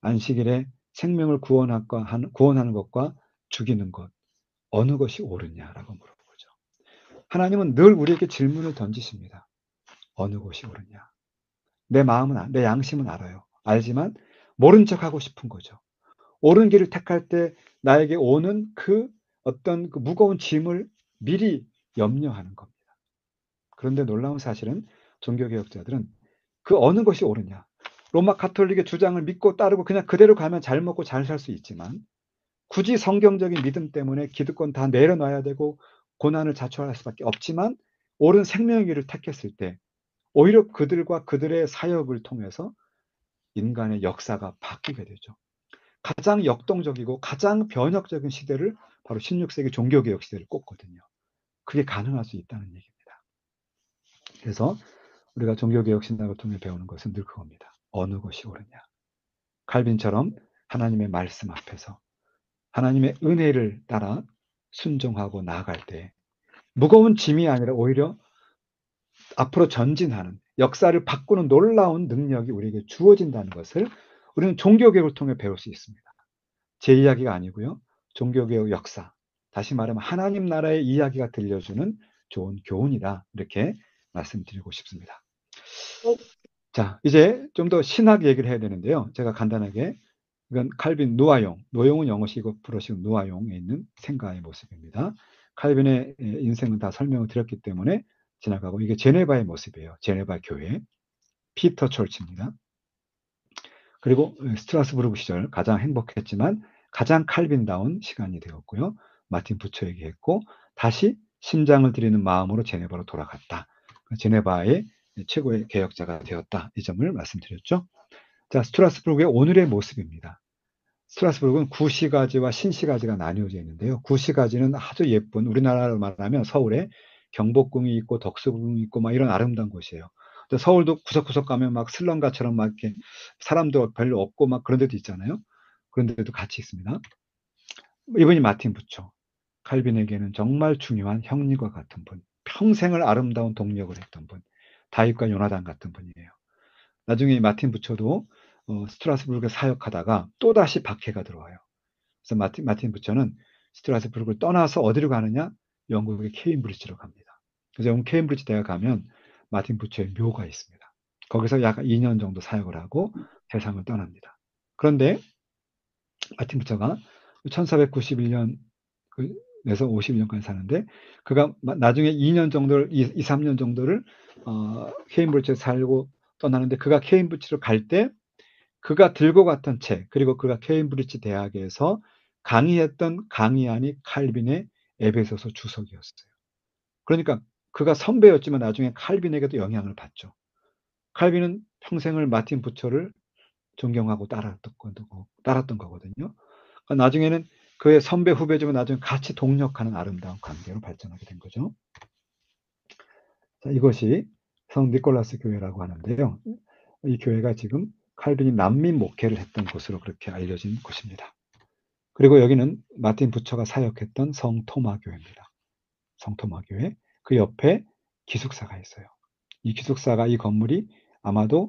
안식일에 생명을 구원하는 것과 죽이는 것, 어느 것이 옳으냐라고 물어보죠. 하나님은 늘 우리에게 질문을 던지십니다. 어느 것이 옳으냐? 내 양심은 알아요. 알지만 모른 척 하고 싶은 거죠. 옳은 길을 택할 때 나에게 오는 그 어떤 그 무거운 짐을 미리 염려하는 겁니다. 그런데 놀라운 사실은 종교개혁자들은 그 어느 것이 옳으냐? 로마 가톨릭의 주장을 믿고 따르고 그냥 그대로 가면 잘 먹고 잘 살 수 있지만 굳이 성경적인 믿음 때문에 기득권 다 내려놔야 되고 고난을 자초할 수밖에 없지만 옳은 생명의 길을 택했을 때 오히려 그들과 그들의 사역을 통해서 인간의 역사가 바뀌게 되죠. 가장 역동적이고 가장 변혁적인 시대를 바로 16세기 종교개혁 시대를 꼽거든요. 그게 가능할 수 있다는 얘기입니다. 그래서 우리가 종교개혁 신학을 통해 배우는 것은 늘 그겁니다. 어느 것이 옳으냐. 칼빈처럼 하나님의 말씀 앞에서 하나님의 은혜를 따라 순종하고 나아갈 때 무거운 짐이 아니라 오히려 앞으로 전진하는 역사를 바꾸는 놀라운 능력이 우리에게 주어진다는 것을 우리는 종교개혁을 통해 배울 수 있습니다. 제 이야기가 아니고요. 종교개혁 역사, 다시 말하면 하나님 나라의 이야기가 들려주는 좋은 교훈이다. 이렇게 말씀드리고 싶습니다. 자, 이제 좀 더 신학 얘기를 해야 되는데요. 제가 간단하게 이건 칼빈 노아용, 노용은 영어시고 불어시고 노아용에 있는 생가의 모습입니다. 칼빈의 인생은 다 설명을 드렸기 때문에 지나가고 이게 제네바의 모습이에요. 제네바 교회, 피터 철치입니다. 그리고 스트라스부르크 시절 가장 행복했지만 가장 칼빈다운 시간이 되었고요. 마틴 부처 얘기했고 다시 심장을 들이는 마음으로 제네바로 돌아갔다. 제네바의 최고의 개혁자가 되었다. 이 점을 말씀드렸죠. 자, 스트라스부르크의 오늘의 모습입니다. 스트라스부르크는 구시가지와 신시가지가 나뉘어져 있는데요. 구시가지는 아주 예쁜 우리나라로 말하면 서울에 경복궁이 있고 덕수궁이 있고 막 이런 아름다운 곳이에요. 서울도 구석구석 가면 막 슬럼가처럼 막 이렇게 사람도 별로 없고 막 그런 데도 있잖아요. 그런 데도 같이 있습니다. 이분이 마틴 부처. 칼빈에게는 정말 중요한 형님과 같은 분. 평생을 아름다운 동력을 했던 분. 다윗과 요나단 같은 분이에요. 나중에 마틴 부처도 스트라스부르크에 사역하다가 또다시 박해가 들어와요. 그래서 마틴 부처는 스트라스부르크를 떠나서 어디로 가느냐? 영국의 케임브리지로 갑니다. 그래서 영국 케임브리지 대학 가면 마틴 부처의 묘가 있습니다. 거기서 약 2년 정도 사역을 하고 세상을 떠납니다. 그런데 마틴 부처가 1491년 에서 51년까지 사는데 그가 나중에 2년 정도를 2, 3년 정도를 케임브리지에 살고 떠나는데 그가 케임브리지로 갈 때 그가 들고 갔던 책 그리고 그가 케임브리지 대학에서 강의했던 강의안이 칼빈의 에베소서 주석이었어요. 그러니까 그가 선배였지만 나중에 칼빈에게도 영향을 받죠. 칼빈은 평생을 마틴 부처를 존경하고 따랐던 거거든요. 그러니까 나중에는 그의 선배 후배지만 나중에 같이 동력하는 아름다운 관계로 발전하게 된 거죠. 자, 이것이 성 니콜라스 교회라고 하는데요. 이 교회가 지금 칼빈이 난민 목회를 했던 곳으로 그렇게 알려진 곳입니다. 그리고 여기는 마틴 부처가 사역했던 성 토마 교회입니다. 성 토마 교회. 그 옆에 기숙사가 있어요. 이 기숙사가 이 건물이 아마도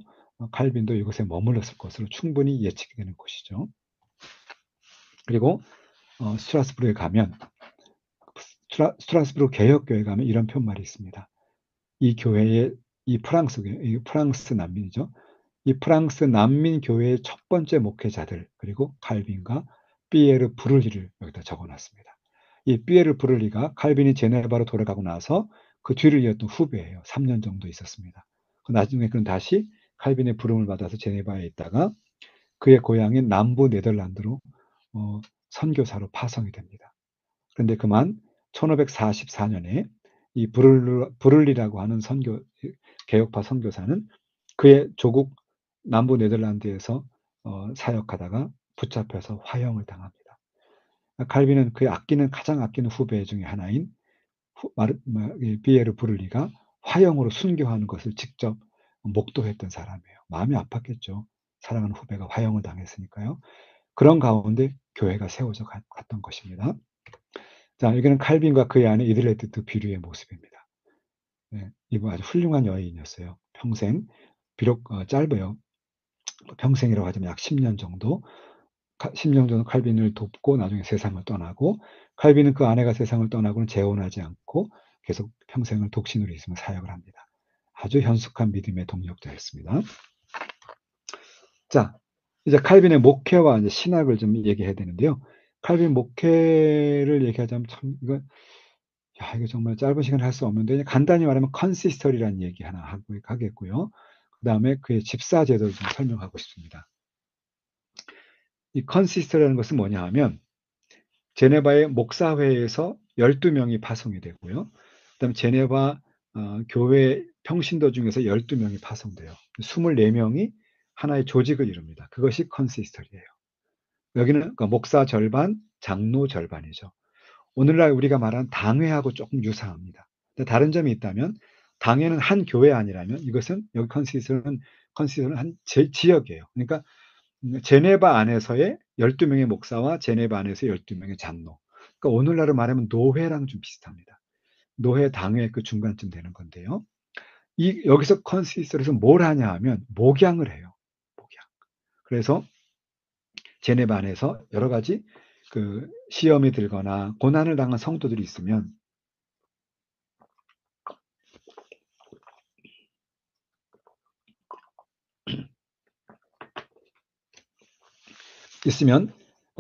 칼빈도 이곳에 머물렀을 것으로 충분히 예측이 되는 곳이죠. 그리고 스트라스부르에 가면 스트라스부르 개혁교회 가면 이런 표말이 있습니다. 이 교회의 이 프랑스 난민이죠. 이 프랑스 난민 교회의 첫 번째 목회자들 그리고 칼빈과 피에르 브룰리를 여기다 적어놨습니다. 이 피에르 브룰리가 칼빈이 제네바로 돌아가고 나서 그 뒤를 이었던 후배예요. 3년 정도 있었습니다. 나중에 그는 다시 칼빈의 부름을 받아서 제네바에 있다가 그의 고향인 남부 네덜란드로 선교사로 파송이 됩니다. 그런데 그만 1544년에 이 브룰리라고 하는 개혁파 선교사는 그의 조국 남부 네덜란드에서 사역하다가 붙잡혀서 화형을 당합니다. 칼빈은 그의 가장 아끼는 후배 중에 하나인 비에르 브룰리가 화형으로 순교하는 것을 직접 목도했던 사람이에요. 마음이 아팠겠죠. 사랑하는 후배가 화형을 당했으니까요. 그런 가운데 교회가 세워져 갔던 것입니다. 자, 여기는 칼빈과 그의 아내 이들레트 비류의 모습입니다. 네, 이분 아주 훌륭한 여인이었어요. 평생, 비록 짧아요. 평생이라고 하자면 약 10년 정도, 10년 정도 칼빈을 돕고 나중에 세상을 떠나고, 칼빈은 그 아내가 세상을 떠나고는 재혼하지 않고 계속 평생을 독신으로 있으며 사역을 합니다. 아주 현숙한 믿음의 동력자였습니다. 자, 이제 칼빈의 목회와 이제 신학을 좀 얘기해야 되는데요. 칼빈 목회를 얘기하자면 참 이거 정말 짧은 시간에 할 수 없는데 간단히 말하면 컨시스터리라는 얘기 하나 하겠고요. 그 다음에 그의 집사 제도를 좀 설명하고 싶습니다. 이 컨시스터리라는 것은 뭐냐 하면 제네바의 목사회에서 12명이 파송이 되고요. 그 다음에 제네바 교회 평신도 중에서 12명이 파송돼요. 24명이 하나의 조직을 이룹니다. 그것이 컨시스터리예요. 여기는 그러니까 목사 절반, 장로 절반이죠. 오늘날 우리가 말하는 당회하고 조금 유사합니다. 근데 다른 점이 있다면 당회는 한 교회 아니라면 이것은 여기 컨시스터는 한 지역이에요. 그러니까 제네바 안에서의 12명의 목사와 제네바 안에서 12명의 장로. 그러니까 오늘날로 말하면 노회랑 좀 비슷합니다. 노회, 당회 그 중간쯤 되는 건데요. 여기서 컨시스터에서 뭘 하냐 하면 목양을 해요. 목양. 그래서 제네바 안에서 여러 가지 그 시험이 들거나 고난을 당한 성도들이 있으면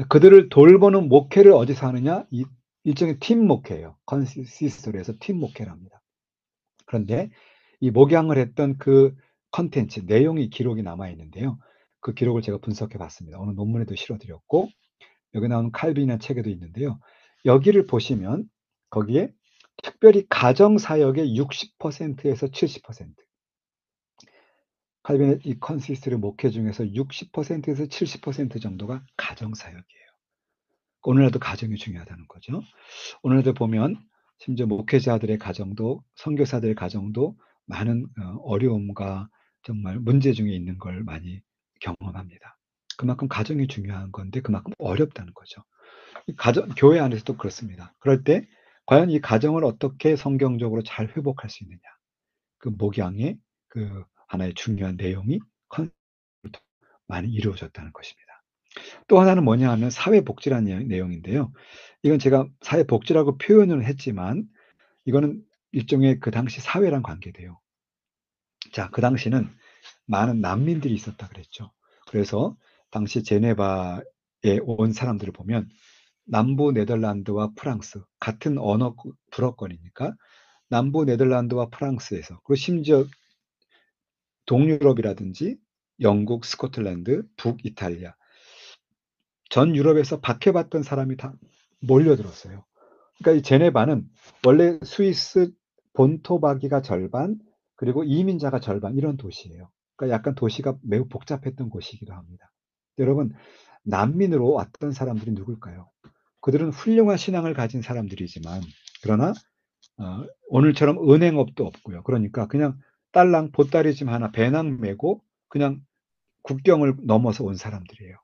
그들을 돌보는 목회를 어디서 하느냐? 일종의 팀 목회예요. 컨시스터리에서 팀 목회를 합니다. 그런데 이 목양을 했던 그 컨텐츠, 내용이 기록이 남아 있는데요. 그 기록을 제가 분석해 봤습니다. 어느 논문에도 실어드렸고 여기 나오는 칼빈이라는 책에도 있는데요. 여기를 보시면 거기에 특별히 가정사역의 60%에서 70%, 칼빈의 이 컨시스터리 목회 중에서 60%에서 70% 정도가 가정사역이에요. 오늘날도 가정이 중요하다는 거죠. 오늘날도 보면 심지어 목회자들의 가정도, 선교사들의 가정도 많은 어려움과 정말 문제 중에 있는 걸 많이 경험합니다. 그만큼 가정이 중요한 건데 그만큼 어렵다는 거죠. 교회 안에서도 그렇습니다. 그럴 때 과연 이 가정을 어떻게 성경적으로 잘 회복할 수 있느냐. 그 목양의 그 하나의 중요한 내용이 많이 이루어졌다는 것입니다. 또 하나는 뭐냐 하면 사회복지라는 내용인데요. 이건 제가 사회복지라고 표현을 했지만 이거는 일종의 그 당시 사회랑 관계돼요. 자, 그 당시는 많은 난민들이 있었다 그랬죠. 그래서 당시 제네바에 온 사람들을 보면 남부 네덜란드와 프랑스 같은 언어 불어권이니까 남부 네덜란드와 프랑스에서 그리고 심지어 동유럽이라든지 영국, 스코틀랜드, 북이탈리아 전 유럽에서 박해받던 사람이 다 몰려들었어요. 그러니까 이 제네바는 원래 스위스 본토박이가 절반 그리고 이민자가 절반 이런 도시예요. 그러니까 약간 도시가 매우 복잡했던 곳이기도 합니다. 여러분 난민으로 왔던 사람들이 누굴까요? 그들은 훌륭한 신앙을 가진 사람들이지만 그러나 오늘처럼 은행업도 없고요. 그러니까 그냥 딸랑 보따리짐 하나 배낭 메고 그냥 국경을 넘어서 온 사람들이에요.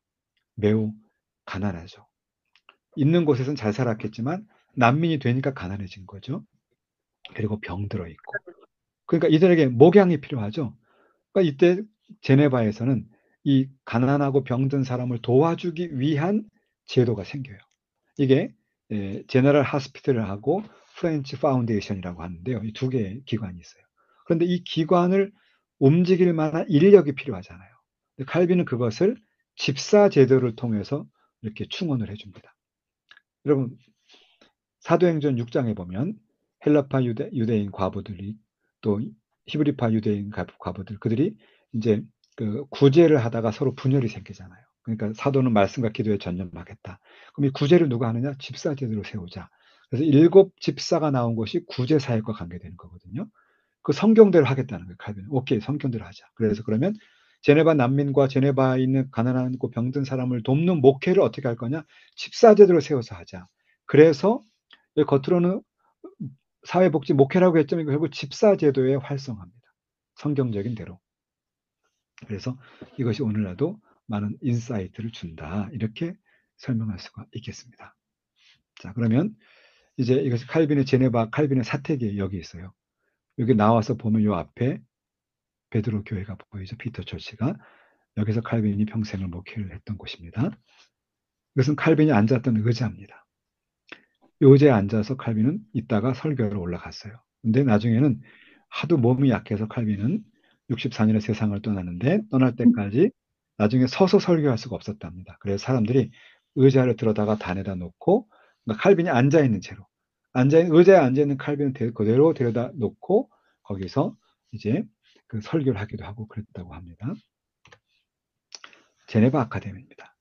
매우 가난하죠. 있는 곳에서는 잘 살았겠지만 난민이 되니까 가난해진 거죠. 그리고 병들어 있고. 그러니까 이들에게 목양이 필요하죠. 그러니까 이때 제네바에서는 이 가난하고 병든 사람을 도와주기 위한 제도가 생겨요. 이게 제너럴 하스피털을 하고 프렌치 파운데이션이라고 하는데요. 이 두 개의 기관이 있어요. 그런데 이 기관을 움직일 만한 인력이 필요하잖아요. 칼빈은 그것을 집사 제도를 통해서 이렇게 충원을 해줍니다. 여러분 사도행전 6장에 보면 헬라파 유대인 과부들이 또 히브리파 유대인 과부들 그들이 이제 그 구제를 하다가 서로 분열이 생기잖아요. 그러니까 사도는 말씀과 기도에 전념하겠다. 그럼 이 구제를 누가 하느냐? 집사 제도를 세우자. 그래서 7 집사가 나온 것이 구제 사역과 관계되는 거거든요. 그 성경대로 하겠다는 거예요. 칼빈은 오케이 성경대로 하자. 그래서 그러면 제네바 난민과 제네바에 있는 가난하고 병든 사람을 돕는 목회를 어떻게 할 거냐? 집사제도를 세워서 하자. 그래서 겉으로는 사회복지 목회라고 했지만 결국 집사제도의 활성화입니다. 성경적인 대로. 그래서 이것이 오늘날도 많은 인사이트를 준다. 이렇게 설명할 수가 있겠습니다. 자, 그러면 이제 이것이 칼빈의 제네바 칼빈의 사택이 여기 있어요. 여기 나와서 보면 요 앞에 베드로 교회가 보이죠. 피터 처치가. 여기서 칼빈이 평생을 목회를 했던 곳입니다. 이것은 칼빈이 앉았던 의자입니다. 이 의자에 앉아서 칼빈은 있다가 설교로 올라갔어요. 근데 나중에는 하도 몸이 약해서 칼빈은 64년에 세상을 떠나는데 떠날 때까지 나중에 서서 설교할 수가 없었답니다. 그래서 사람들이 의자를 들어다가 단에다 놓고 그러니까 칼빈이 앉아있는 채로 의자에 앉아있는 칼빈을 그대로 데려다 놓고 거기서 이제 그 설교를 하기도 하고 그랬다고 합니다. 제네바 아카데미입니다.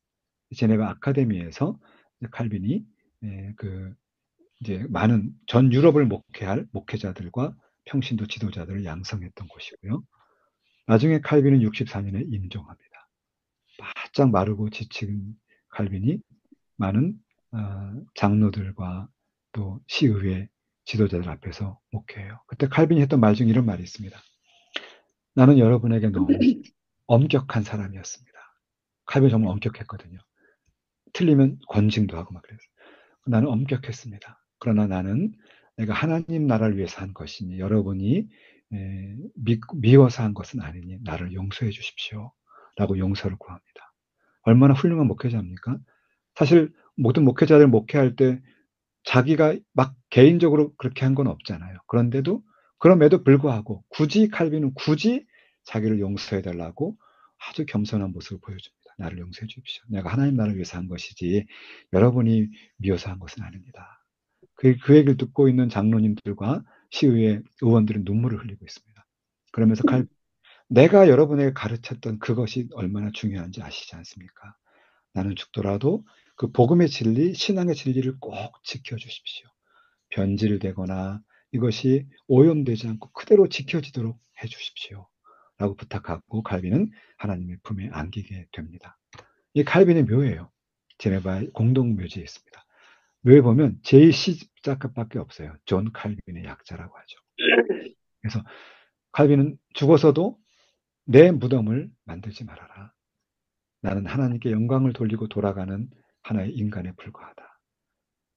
제네바 아카데미에서 칼빈이 그 이제 많은 전 유럽을 목회할 목회자들과 평신도 지도자들을 양성했던 곳이고요. 나중에 칼빈은 64년에 임종합니다. 바짝 마르고 지친 칼빈이 많은 장로들과 또 시의회 지도자들 앞에서 목회해요. 그때 칼빈이 했던 말 중에 이런 말이 있습니다. 나는 여러분에게 너무 엄격한 사람이었습니다. 칼빈이 정말 엄격했거든요. 틀리면 권징도 하고 막 그랬어요. 나는 엄격했습니다. 그러나 나는 내가 하나님 나라를 위해서 한 것이니 여러분이 미워서 한 것은 아니니 나를 용서해 주십시오. 라고 용서를 구합니다. 얼마나 훌륭한 목회자입니까? 사실 모든 목회자들 목회할 때 자기가 막 개인적으로 그렇게 한 건 없잖아요. 그럼에도 불구하고 칼빈은 굳이 자기를 용서해 달라고 아주 겸손한 모습을 보여줍니다. 나를 용서해 주십시오. 내가 하나님 나라를 위해서 한 것이지 여러분이 미워서 한 것은 아닙니다. 그 얘기를 듣고 있는 장로님들과 시의회 의원들은 눈물을 흘리고 있습니다. 그러면서 내가 여러분에게 가르쳤던 그것이 얼마나 중요한지 아시지 않습니까? 나는 죽더라도 그 복음의 진리, 신앙의 진리를 꼭 지켜주십시오. 변질되거나 이것이 오염되지 않고 그대로 지켜지도록 해주십시오. 라고 부탁하고 칼빈은 하나님의 품에 안기게 됩니다. 이 칼빈의 묘예요. 제네바의 공동묘지에 있습니다. 묘에 보면 제2시작값밖에 없어요. 존 칼빈의 약자라고 하죠. 그래서 칼빈은 죽어서도 내 무덤을 만들지 말아라. 나는 하나님께 영광을 돌리고 돌아가는 하나의 인간에 불과하다.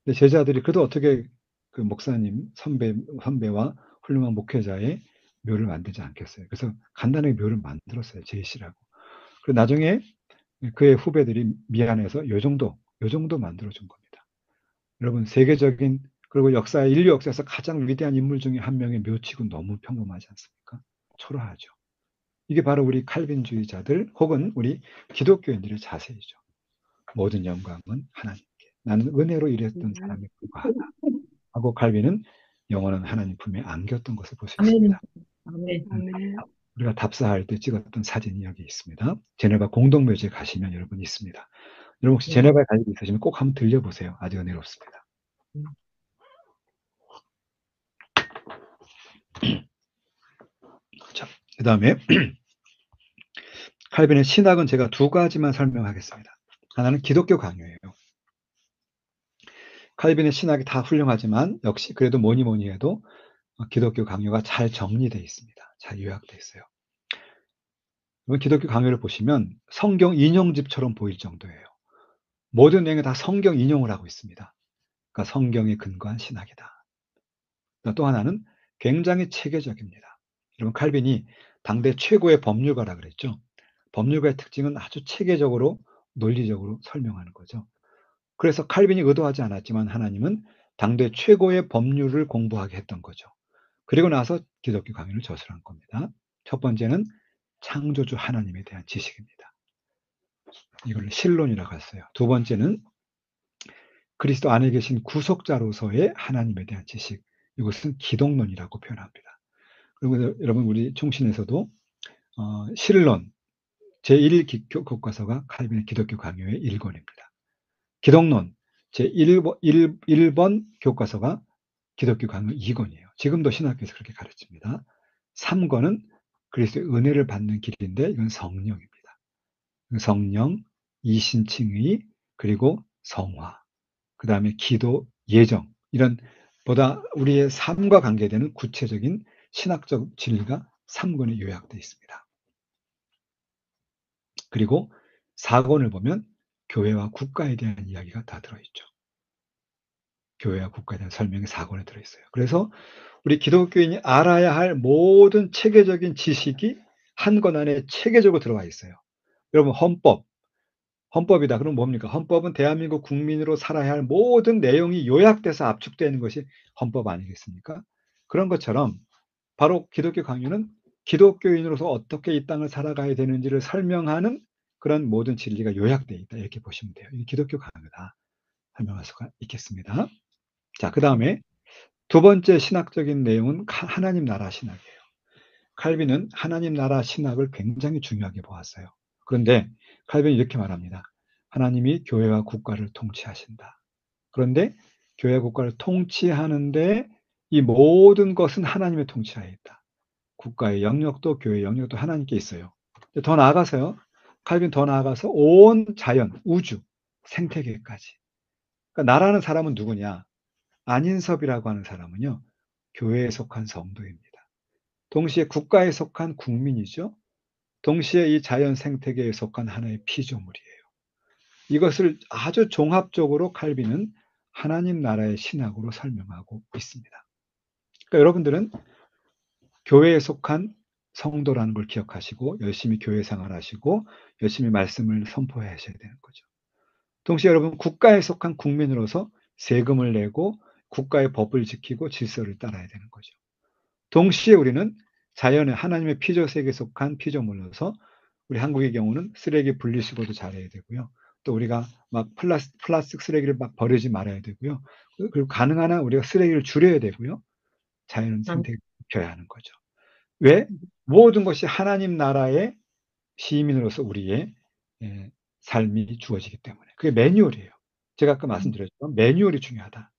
근데 제자들이 그래도 어떻게 그 목사님 선배와 훌륭한 목회자의 묘를 만들지 않겠어요. 그래서 간단하게 묘를 만들었어요. 제시라고. 그리고 나중에 그의 후배들이 미안해서 요 정도 만들어준 겁니다. 여러분 세계적인 그리고 인류 역사에서 가장 위대한 인물 중에 한 명의 묘치고 너무 평범하지 않습니까? 초라하죠. 이게 바로 우리 칼빈주의자들 혹은 우리 기독교인들의 자세이죠. 모든 영광은 하나님께. 나는 은혜로 일했던 사람에 불과하다. 하고 칼빈은 영원한 하나님 품에 안겼던 것을 볼 수 아멘. 있습니다. 아멘. 아멘. 우리가 답사할 때 찍었던 사진이 여기 있습니다. 제네바 공동묘지에 가시면 여러분 있습니다. 여러분 혹시 제네바에 갈 일 있으시면 꼭 한번 들려보세요. 아주 은혜롭습니다. 자, 그 다음에 칼빈의 신학은 제가 두 가지만 설명하겠습니다. 하나는 기독교 강요예요. 칼빈의 신학이 다 훌륭하지만 역시 그래도 뭐니 해도 기독교 강요가 잘 정리되어 있습니다. 잘 요약되어 있어요. 기독교 강요를 보시면 성경 인용집처럼 보일 정도예요. 모든 내용에 다 성경 인용을 하고 있습니다. 그러니까 성경에 근거한 신학이다. 또 하나는 굉장히 체계적입니다. 여러분 칼빈이 당대 최고의 법률가라 그랬죠. 법률가의 특징은 아주 체계적으로 논리적으로 설명하는 거죠. 그래서 칼빈이 의도하지 않았지만 하나님은 당대 최고의 법률을 공부하게 했던 거죠. 그리고 나서 기독교 강요를 저술한 겁니다. 첫 번째는 창조주 하나님에 대한 지식입니다. 이걸 신론이라고 했어요. 두 번째는 그리스도 안에 계신 구속자로서의 하나님에 대한 지식. 이것은 기독론이라고 표현합니다. 그리고 여러분 우리 총신에서도 신론 제1교과서가 칼빈의 기독교 강요의 1권입니다. 기독론 제1번 교과서가 기독교 강요 2권이에요. 지금도 신학교에서 그렇게 가르칩니다. 3권은 그리스도의 은혜를 받는 길인데 이건 성령입니다. 성령, 이신칭의, 그리고 성화, 그 다음에 기도, 예정, 이런 보다 우리의 삶과 관계되는 구체적인 신학적 진리가 3권에 요약되어 있습니다. 그리고 4권을 보면 교회와 국가에 대한 이야기가 다 들어있죠. 교회와 국가에 대한 설명이 4권에 들어있어요. 그래서 우리 기독교인이 알아야 할 모든 체계적인 지식이 한 권 안에 체계적으로 들어가 있어요. 여러분, 헌법이다. 그럼 뭡니까? 헌법은 대한민국 국민으로 살아야 할 모든 내용이 요약돼서 압축되는 것이 헌법 아니겠습니까? 그런 것처럼 바로 기독교 강요는 기독교인으로서 어떻게 이 땅을 살아가야 되는지를 설명하는 그런 모든 진리가 요약되어 있다. 이렇게 보시면 돼요. 이게 기독교 강요다. 설명할 수가 있겠습니다. 자, 그 다음에 두 번째 신학적인 내용은 하나님 나라 신학이에요. 칼빈은 하나님 나라 신학을 굉장히 중요하게 보았어요. 그런데 칼빈은 이렇게 말합니다. 하나님이 교회와 국가를 통치하신다. 그런데 교회와 국가를 통치하는데 이 모든 것은 하나님의 통치하에 있다. 국가의 영역도 교회의 영역도 하나님께 있어요. 더 나아가서요. 칼빈 더 나아가서 온 자연, 우주, 생태계까지. 그러니까 나라는 사람은 누구냐? 안인섭이라고 하는 사람은요. 교회에 속한 성도입니다. 동시에 국가에 속한 국민이죠. 동시에 이 자연 생태계에 속한 하나의 피조물이에요. 이것을 아주 종합적으로 칼빈은 하나님 나라의 신학으로 설명하고 있습니다. 그러니까 여러분들은 교회에 속한 성도라는 걸 기억하시고 열심히 교회 생활하시고 열심히 말씀을 선포하셔야 되는 거죠. 동시에 여러분 국가에 속한 국민으로서 세금을 내고 국가의 법을 지키고 질서를 따라야 되는 거죠. 동시에 우리는 자연의 하나님의 피조 세계에 속한 피조물로서 우리 한국의 경우는 쓰레기 분리수거도 잘해야 되고요. 또 우리가 막 플라스틱 쓰레기를 막 버리지 말아야 되고요. 그리고 가능한 한 우리가 쓰레기를 줄여야 되고요. 자연 생태계를 지켜야 하는 거죠. 왜? 모든 것이 하나님 나라의 시민으로서 우리의 삶이 주어지기 때문에. 그게 매뉴얼이에요. 제가 아까 말씀드렸지만 매뉴얼이 중요하다.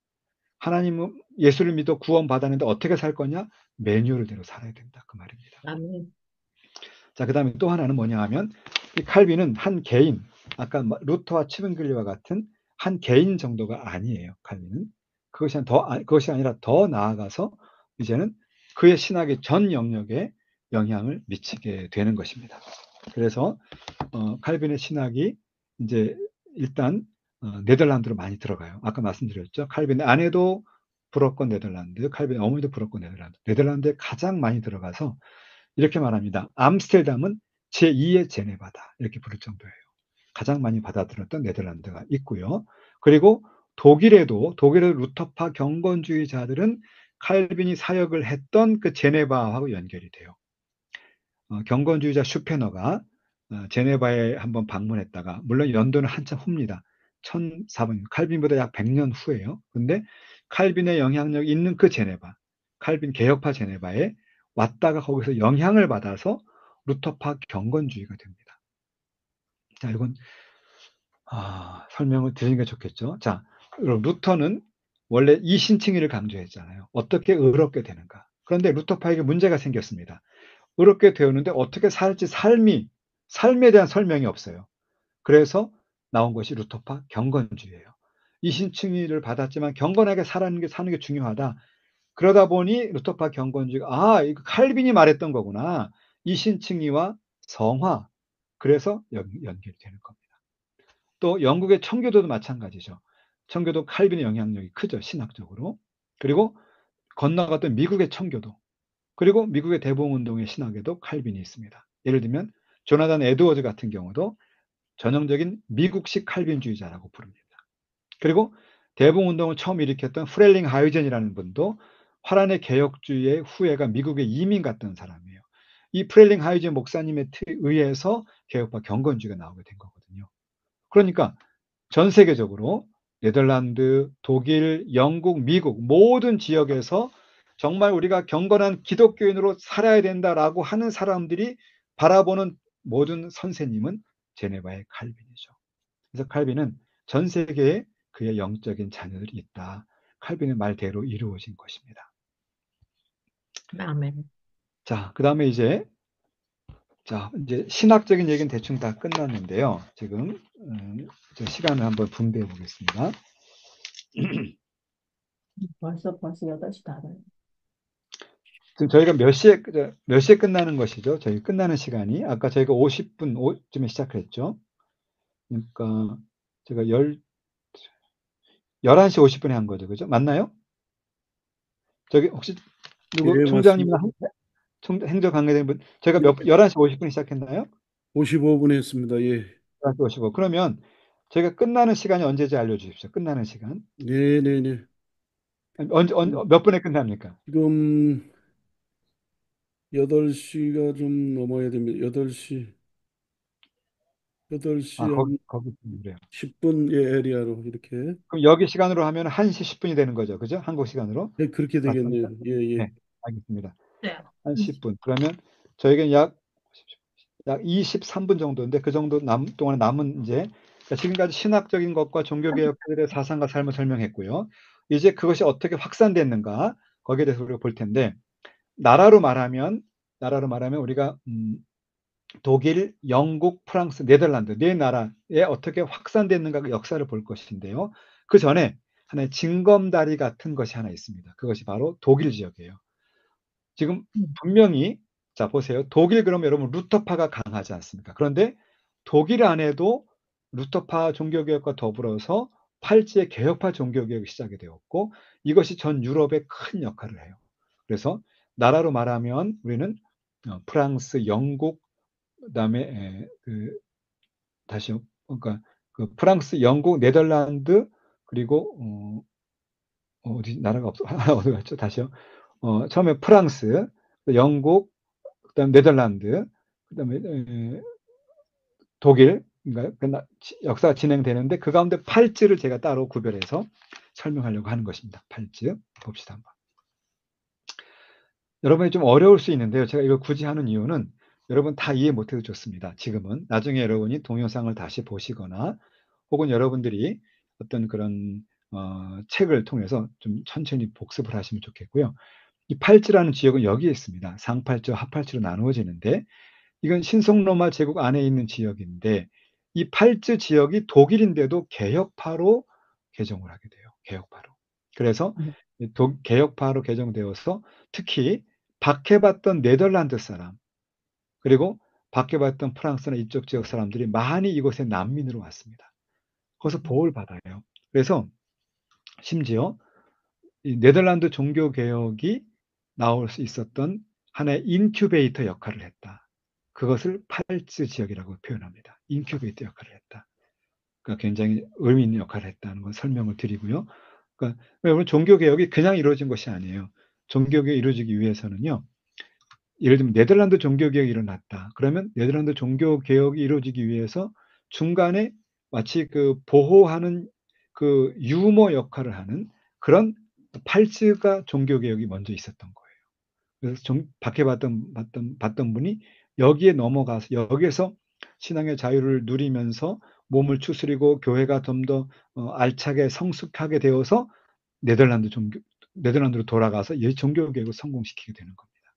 하나님은 예수를 믿어 구원받았는데 어떻게 살 거냐? 매뉴얼대로 살아야 된다. 그 말입니다. 아멘. 자, 그 다음에 또 하나는 뭐냐 하면 이 칼빈은 한 개인, 아까 루터와 치븐글리와 같은 한 개인 정도가 아니에요. 칼빈은. 그것이 아니라 더 나아가서 이제는 그의 신학의 전 영역에 영향을 미치게 되는 것입니다. 그래서 칼빈의 신학이 이제 일단 네덜란드로 많이 들어가요. 아까 말씀드렸죠. 칼빈의 아내도 불었건 네덜란드, 칼빈의 어머니도 불었건 네덜란드. 네덜란드에 가장 많이 들어가서 이렇게 말합니다. 암스테르담은 제2의 제네바다. 이렇게 부를 정도예요. 가장 많이 받아들였던 네덜란드가 있고요. 그리고 독일에도 루터파 경건주의자들은 칼빈이 사역을 했던 그 제네바하고 연결이 돼요. 경건주의자 슈페너가 제네바에 한번 방문했다가 물론 연도는 한참 후입니다. 1004번 칼빈보다 약 100년 후예요. 근데 칼빈의 영향력이 있는 그 제네바, 칼빈 개혁파 제네바에 왔다가 거기서 영향을 받아서 루터파 경건주의가 됩니다. 자, 이건 설명을 드리는 게 좋겠죠. 자, 루터는 원래 이신칭의를 강조했잖아요. 어떻게 의롭게 되는가. 그런데 루터파에게 문제가 생겼습니다. 의롭게 되었는데 어떻게 살지 삶에 대한 설명이 없어요. 그래서 나온 것이 루터파 경건주의예요. 이신칭의를 받았지만 경건하게 사는 게 중요하다. 그러다 보니 루터파 경건주의가 이거 칼빈이 말했던 거구나. 이신칭의와 성화. 그래서 연결이 되는 겁니다. 또 영국의 청교도도 마찬가지죠. 청교도 칼빈의 영향력이 크죠. 신학적으로. 그리고 건너갔던 미국의 청교도. 그리고 미국의 대봉운동의 신학에도 칼빈이 있습니다. 예를 들면 조나단 에드워즈 같은 경우도 전형적인 미국식 칼빈주의자라고 부릅니다. 그리고 대봉운동을 처음 일으켰던 프렐링 하이젠이라는 분도 화란의 개혁주의의 후예가 미국의 이민 갔던 사람이에요. 이 프렐링 하이젠 목사님에 의해서 개혁파 경건주의가 나오게 된 거거든요. 그러니까 전 세계적으로 네덜란드, 독일, 영국, 미국 모든 지역에서 정말 우리가 경건한 기독교인으로 살아야 된다라고 하는 사람들이 바라보는 모든 선생님은 제네바의 칼빈이죠. 그래서 칼빈은 전 세계에 그의 영적인 자녀들이 있다. 칼빈의 말대로 이루어진 것입니다. 아멘. 자, 그 다음에 이제 자, 이제 신학적인 얘기는 대충 다 끝났는데요. 지금 시간을 한번 분배해 보겠습니다. 벌써 8시 다 돼요. 지금 저희가 몇 시에 끝나는 것이죠? 저희 끝나는 시간이 아까 저희가 50분쯤에 시작을 했죠. 그러니까 제가 11시 50분에 한 거죠. 그죠? 맞나요? 저기 혹시 누구 예, 총장님이나 맞습니다. 행정 관계자분 제가 예, 11시 50분에 시작했나요? 55분에 했습니다. 예. 11시 55. 그러면 저희가 끝나는 시간이 언제인지 알려주십시오. 끝나는 시간. 네, 네, 네. 몇 분에 끝납니까? 지금 8시가 좀 넘어야 됩니다. 8시 아, 한 거기 그래요. 10분 예, 에리아로 이렇게. 그럼 여기 시간으로 하면 1시 10분이 되는 거죠. 그죠? 한국 시간으로. 네, 그렇게 맞습니까? 되겠네요. 예, 예. 네, 알겠습니다. 네. 한 10분. 그러면 저에겐 약 23분 정도인데 그 정도 동안에 남은 이제 그러니까 지금까지 신학적인 것과 종교개혁자들의 사상과 삶을 설명했고요. 이제 그것이 어떻게 확산됐는가 거기에 대해서 우리가 볼 텐데 나라로 말하면 우리가 독일, 영국, 프랑스, 네덜란드 네 나라에 어떻게 확산됐는가 그 역사를 볼 것인데요. 그 전에 하나의 징검다리 같은 것이 하나 있습니다. 그것이 바로 독일 지역이에요. 지금 음. 분명히 자 보세요. 독일 그러면 여러분 루터파가 강하지 않습니까? 그런데 독일 안에도 루터파 종교개혁과 더불어서 팔지의 개혁파 종교개혁이 시작이 되었고 이것이 전 유럽에 큰 역할을 해요. 그래서 나라로 말하면 우리는 프랑스, 영국, 그다음에 다시요. 그러니까 그 프랑스, 영국, 네덜란드 그리고 어디 나라가 없어 어디 갔죠? 다시요. 처음에 프랑스, 영국, 그다음 네덜란드, 그다음에 독일인가요? 역사가 진행되는데 그 가운데 팔찌를 제가 따로 구별해서 설명하려고 하는 것입니다. 팔찌 봅시다 한번. 여러분이 좀 어려울 수 있는데요. 제가 이걸 굳이 하는 이유는 여러분 다 이해 못해도 좋습니다. 지금은 나중에 여러분이 동영상을 다시 보시거나 혹은 여러분들이 어떤 그런 책을 통해서 좀 천천히 복습을 하시면 좋겠고요. 이 팔찌라는 지역은 여기에 있습니다. 상팔찌와 하팔찌로 나누어지는데 이건 신성로마 제국 안에 있는 지역인데 이 팔찌 지역이 독일인데도 개혁파로 개정을 하게 돼요. 개혁파로. 그래서 개혁파로 개정되어서 특히 박해받던 네덜란드 사람 그리고 박해받던 프랑스나 이쪽 지역 사람들이 많이 이곳에 난민으로 왔습니다. 거기서 보호를 받아요. 그래서 심지어 이 네덜란드 종교 개혁이 나올 수 있었던 하나의 인큐베이터 역할을 했다. 그것을 팔츠 지역이라고 표현합니다. 인큐베이터 역할을 했다. 그러니까 굉장히 의미 있는 역할을 했다는 걸 설명을 드리고요. 그러니까 여러분 종교 개혁이 그냥 이루어진 것이 아니에요. 종교 개혁이 이루어지기 위해서는요. 예를 들면 네덜란드 종교 개혁이 일어났다. 그러면 네덜란드 종교 개혁이 이루어지기 위해서 중간에 마치 그 보호하는 그 유모 역할을 하는 그런 팔츠가 종교 개혁이 먼저 있었던 거예요. 그래서 받던 분이 여기에 넘어가서 여기에서 신앙의 자유를 누리면서 몸을 추스리고 교회가 좀 더 알차게 성숙하게 되어서 네덜란드로 돌아가서 이 종교 개혁을 성공시키게 되는 겁니다.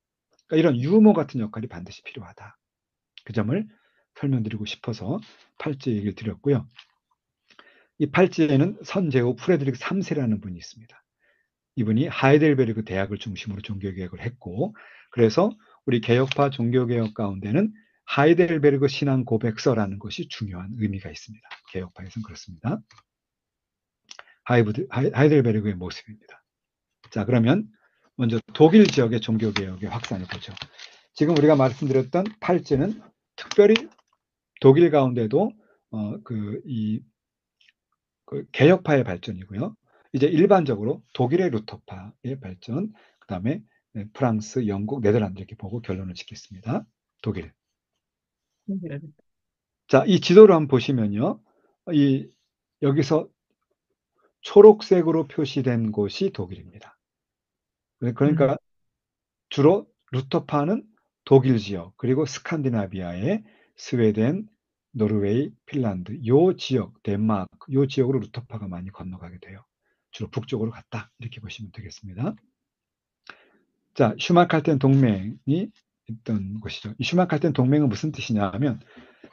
그러니까 이런 유머 같은 역할이 반드시 필요하다. 그 점을 설명드리고 싶어서 팔찌 얘기를 드렸고요. 이 팔찌에는 선제후 프레드릭 3세라는 분이 있습니다. 이분이 하이델베르그 대학을 중심으로 종교개혁을 했고 그래서 우리 개혁파 종교개혁 가운데는 하이델베르그 신앙 고백서라는 것이 중요한 의미가 있습니다. 개혁파에서는 그렇습니다. 하이델베르그의 모습입니다. 자, 그러면 먼저 독일 지역의 종교개혁의 확산을 보죠. 지금 우리가 말씀드렸던 팔찌는 특별히 독일 가운데도 개혁파의 발전이고요. 이제 일반적으로 독일의 루터파의 발전, 그 다음에 프랑스, 영국, 네덜란드 이렇게 보고 결론을 짓겠습니다. 독일. 자, 이 지도를 한번 보시면요. 여기서 초록색으로 표시된 곳이 독일입니다. 그러니까 주로 루터파는 독일 지역, 그리고 스칸디나비아의 스웨덴, 노르웨이, 핀란드, 요 지역, 덴마크, 요 지역으로 루터파가 많이 건너가게 돼요. 주로 북쪽으로 갔다. 이렇게 보시면 되겠습니다. 자, 슈마칼텐 동맹이 있던 곳이죠. 이 슈마칼텐 동맹은 무슨 뜻이냐면,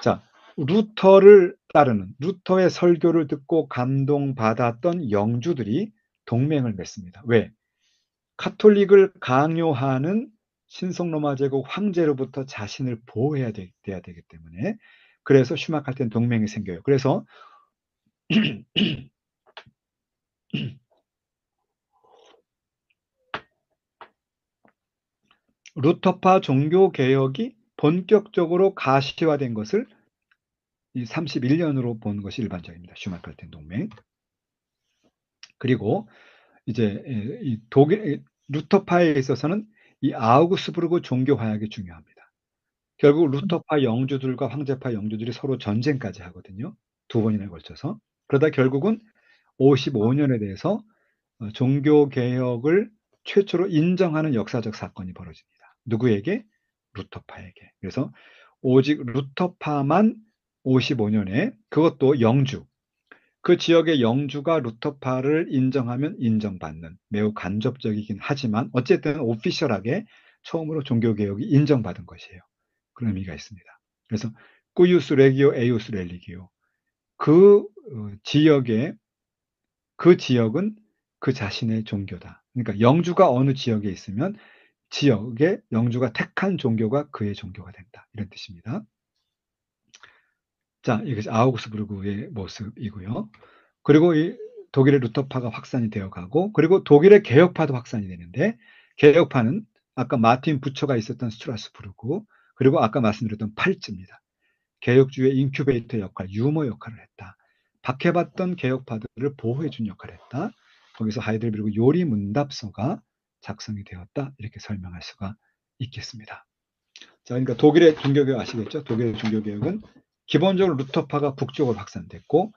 자, 루터를 따르는, 루터의 설교를 듣고 감동받았던 영주들이 동맹을 맺습니다. 왜? 카톨릭을 강요하는 신성 로마 제국 황제로부터 자신을 보호해야 돼야 되기 때문에, 그래서 슈마칼텐 동맹이 생겨요. 그래서 루터파 종교 개혁이 본격적으로 가시화된 것을 이 31년으로 본 것이 일반적입니다. 슈마칼텐 동맹. 그리고 이제 이 독일 루터파에 있어서는 이 아우구스부르크 종교 화약이 중요합니다. 결국 루터파 영주들과 황제파 영주들이 서로 전쟁까지 하거든요. 두 번이나 걸쳐서. 그러다 결국은 55년에 대해서 종교 개혁을 최초로 인정하는 역사적 사건이 벌어집니다. 누구에게? 루터파에게. 그래서 오직 루터파만 55년에, 그것도 영주, 그 지역의 영주가 루터파를 인정하면 인정받는, 매우 간접적이긴 하지만 어쨌든 오피셜하게 처음으로 종교개혁이 인정받은 것이에요. 그런 의미가 있습니다. 그래서 꾸이우스 레기오 에이우스 렐리기오, 그 지역의, 그 지역은 그 자신의 종교다. 그러니까 영주가 어느 지역에 있으면 지역의 영주가 택한 종교가 그의 종교가 된다. 이런 뜻입니다. 자, 이것이 아우구스부르크의 모습이고요. 그리고 이 독일의 루터파가 확산이 되어 가고, 그리고 독일의 개혁파도 확산이 되는데, 개혁파는 아까 마틴 부처가 있었던 스트라스부르크, 그리고 아까 말씀드렸던 팔츠입니다. 개혁주의 인큐베이터 역할, 유머 역할을 했다. 박해받던 개혁파들을 보호해준 역할을 했다. 거기서 하이델베르크 요리 문답서가 작성이 되었다. 이렇게 설명할 수가 있겠습니다. 자, 그러니까 독일의 종교개혁 아시겠죠? 독일의 종교개혁은 기본적으로 루터파가 북쪽으로 확산됐고,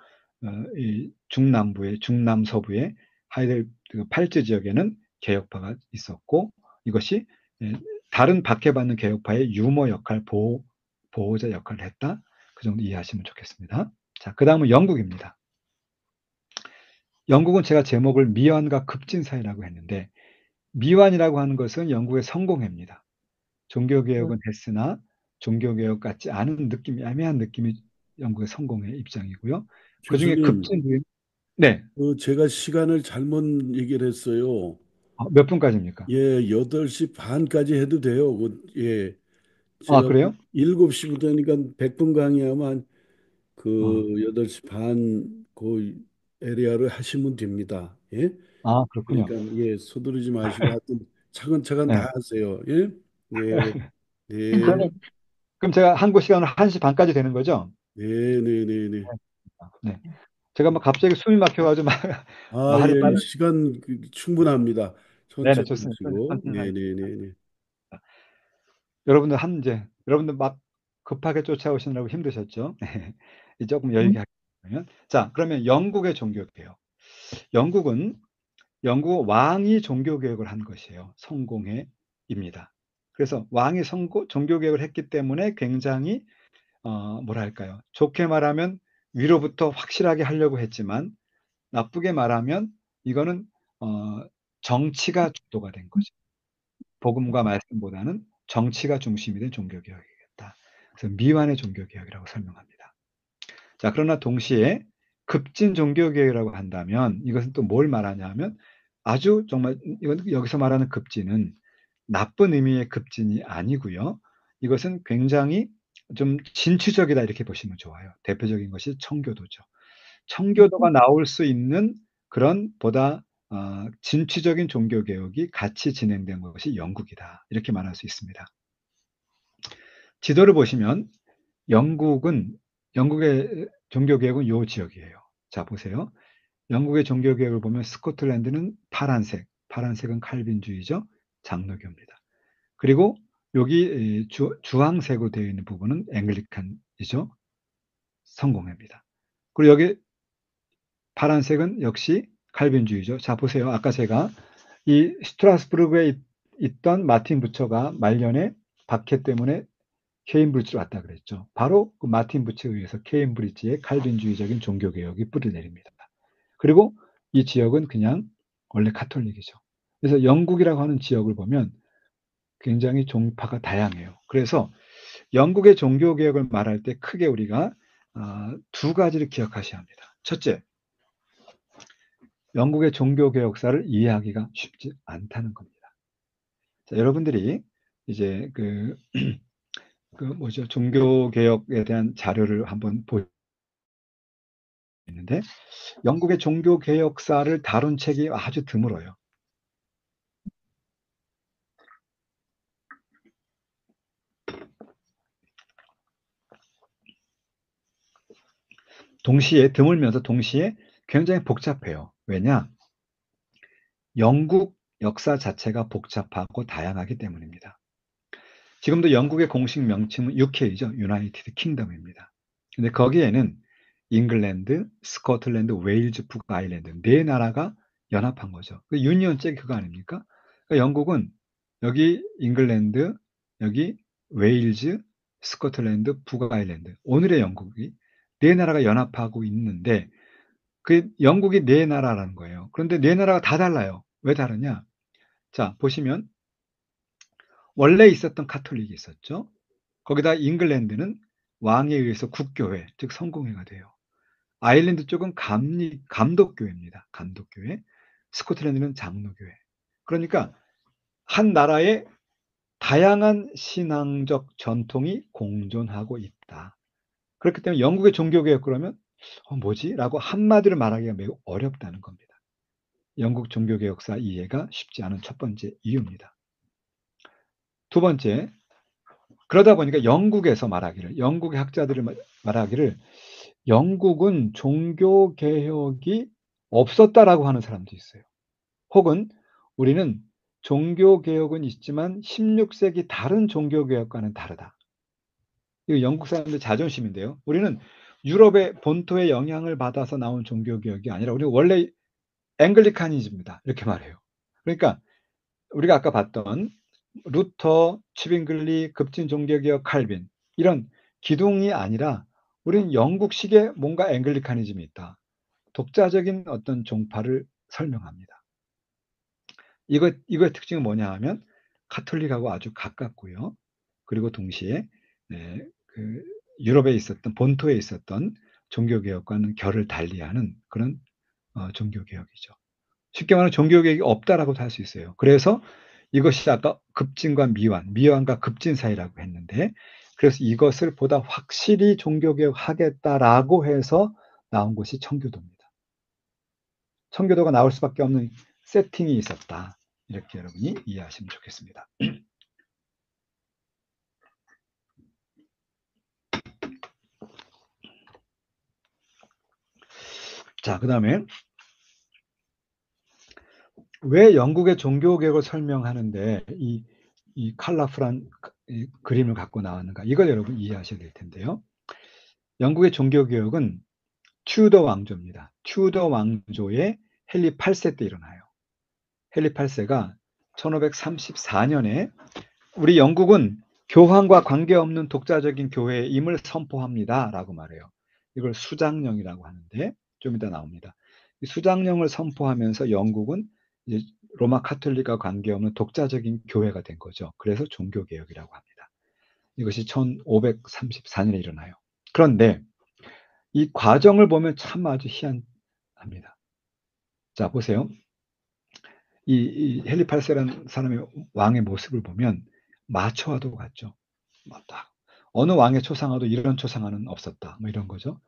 이 중남부의, 중남서부의 하이델베르크 팔츠 지역에는 개혁파가 있었고, 이것이 다른 박해받는 개혁파의 유머 역할, 보호자 역할을 했다. 그 정도 이해하시면 좋겠습니다. 자, 그 다음은 영국입니다. 영국은 제가 제목을 미완과 급진 사이라고 했는데, 미완이라고 하는 것은 영국의 성공회입니다. 종교개혁은 했으나 종교개혁 같지 않은 느낌이, 애매한 느낌이 영국의 성공회 입장이고요. 그 중에 교수님, 급진, 네. 제가 시간을 잘못 얘기를 했어요. 몇 분까지입니까? 예, 8시 반까지 해도 돼요. 예, 아, 제가 그래요? 7시부터니까 100분 강의하면 어, 8시 반 그 에리아를 하시면 됩니다. 예? 아, 그렇군요. 그러니까 예, 서두르지 마시고 하여튼 차근차근 네. 다 하세요. 예? 네. 네. 그러면 그럼 제가 한국 시간으로 1시 반까지 되는 거죠? 네, 네, 네, 네. 네. 제가 뭐 갑자기 숨이 막혀가지고 아, 말을 예, 빨리, 시간 충분합니다. 네네, 천천히 좋습니다. 하시고. 천천히 네, 네, 하겠습니다. 네, 네. 여러분들 막 급하게 쫓아오시느라고 힘드셨죠? 이제 조금 여유 있게 하면. 자, 그러면 영국의 종교개혁. 영국은 영국 왕이 종교개혁을 한 것이에요. 성공회입니다. 그래서 왕이 종교개혁을 했기 때문에 굉장히 뭐랄까요? 좋게 말하면 위로부터 확실하게 하려고 했지만, 나쁘게 말하면 이거는 정치가 주도가 된 거죠. 복음과 말씀보다는 정치가 중심이 된 종교개혁이겠다. 그래서 미완의 종교개혁이라고 설명합니다. 자, 그러나 동시에 급진 종교개혁이라고 한다면 이것은 또 뭘 말하냐면, 아주 정말 이건 여기서 말하는 급진은 나쁜 의미의 급진이 아니고요. 이것은 굉장히 좀 진취적이다 이렇게 보시면 좋아요. 대표적인 것이 청교도죠. 청교도가 나올 수 있는 그런 보다 진취적인 종교개혁이 같이 진행된 것이 영국이다. 이렇게 말할 수 있습니다. 지도를 보시면 영국의 종교개혁은 이 지역이에요. 자, 보세요. 영국의 종교개혁을 보면 스코틀랜드는 파란색, 파란색은 칼빈주의죠. 장로교입니다. 그리고 여기 주황색으로 되어 있는 부분은 앵글리칸이죠. 성공회입니다. 그리고 여기 파란색은 역시 칼빈주의죠. 자, 보세요. 아까 제가 이 스트라스부르크에 있던 마틴 부처가 말년에 박해 때문에 케임브리지로 왔다 그랬죠. 바로 그 마틴 부처에 의해서 케임브리지의 칼빈주의적인 종교개혁이 뿌리 내립니다. 그리고 이 지역은 그냥 원래 카톨릭이죠. 그래서 영국이라고 하는 지역을 보면 굉장히 종파가 다양해요. 그래서 영국의 종교개혁을 말할 때 크게 우리가 두 가지를 기억하셔야 합니다. 첫째, 영국의 종교개혁사를 이해하기가 쉽지 않다는 겁니다. 자, 여러분들이 이제 종교개혁에 대한 자료를 한번 보이는데, 영국의 종교개혁사를 다룬 책이 아주 드물어요. 드물면서 동시에 굉장히 복잡해요. 왜냐? 영국 역사 자체가 복잡하고 다양하기 때문입니다. 지금도 영국의 공식 명칭은 UK죠. 유나이티드 킹덤입니다. 근데 거기에는 잉글랜드, 스코틀랜드, 웨일즈, 북아일랜드 네 나라가 연합한 거죠. 그 유니언 잭이 그거 아닙니까? 그러니까 영국은 여기 잉글랜드, 여기 웨일즈, 스코틀랜드, 북아일랜드, 오늘의 영국이 네 나라가 연합하고 있는데 그 영국이 네 나라라는 거예요. 그런데 네 나라가 다 달라요. 왜 다르냐? 자, 보시면 원래 있었던 카톨릭이 있었죠. 거기다 잉글랜드는 왕에 의해서 국교회, 즉 성공회가 돼요. 아일랜드 쪽은 감독교회입니다. 감독교회. 스코틀랜드는 장로교회. 그러니까 한 나라에 다양한 신앙적 전통이 공존하고 있다. 그렇기 때문에 영국의 종교개혁 그러면 뭐지? 라고 한마디로 말하기가 매우 어렵다는 겁니다. 영국 종교개혁사 이해가 쉽지 않은 첫 번째 이유입니다. 두 번째, 그러다 보니까 영국의 학자들을 말하기를 영국은 종교개혁이 없었다라고 하는 사람도 있어요. 혹은 우리는 종교개혁은 있지만 16세기 다른 종교개혁과는 다르다. 이거 영국 사람들 자존심인데요. 우리는 유럽의 본토의 영향을 받아서 나온 종교개혁이 아니라 우리는 원래 앵글리카니즘이다. 이렇게 말해요. 그러니까 우리가 아까 봤던 루터, 츠빙글리, 급진 종교개혁, 칼빈 이런 기둥이 아니라 우리는 영국식의 뭔가 앵글리카니즘이 있다. 독자적인 어떤 종파를 설명합니다. 이거의 특징은 뭐냐 하면 카톨릭하고 아주 가깝고요. 그리고 동시에 유럽에 있었던 본토에 있었던 종교개혁과는 결을 달리하는 그런 종교개혁이죠. 쉽게 말하면 종교개혁이 없다라고도 할 수 있어요. 그래서 이것이 아까 급진과 미완과 급진 사이라고 했는데 그래서 이것을 보다 확실히 종교개혁하겠다라고 해서 나온 것이 청교도입니다. 청교도가 나올 수밖에 없는 세팅이 있었다. 이렇게 여러분이 이해하시면 좋겠습니다. 자, 그 다음에 왜 영국의 종교개혁을 설명하는데 이 컬러풀한 그림을 갖고 나왔는가? 이걸 여러분 이해하셔야 될 텐데요. 영국의 종교개혁은 튜더 왕조입니다. 튜더 왕조의 헨리 8세 때 일어나요. 헨리 8세가 1534년에 우리 영국은 교황과 관계없는 독자적인 교회임을 선포합니다. 라고 말해요. 이걸 수장령이라고 하는데 좀 이따 나옵니다. 이 수장령을 선포하면서 영국은 이제 로마 카톨릭과 관계없는 독자적인 교회가 된 거죠. 그래서 종교개혁이라고 합니다. 이것이 1534년에 일어나요. 그런데 이 과정을 보면 참 아주 희한합니다. 자, 보세요. 이 헨리 8세라는 사람의 왕의 모습을 보면 마초와도 같죠. 딱 어느 왕의 초상화도 이런 초상화는 없었다. 뭐 이런 거죠.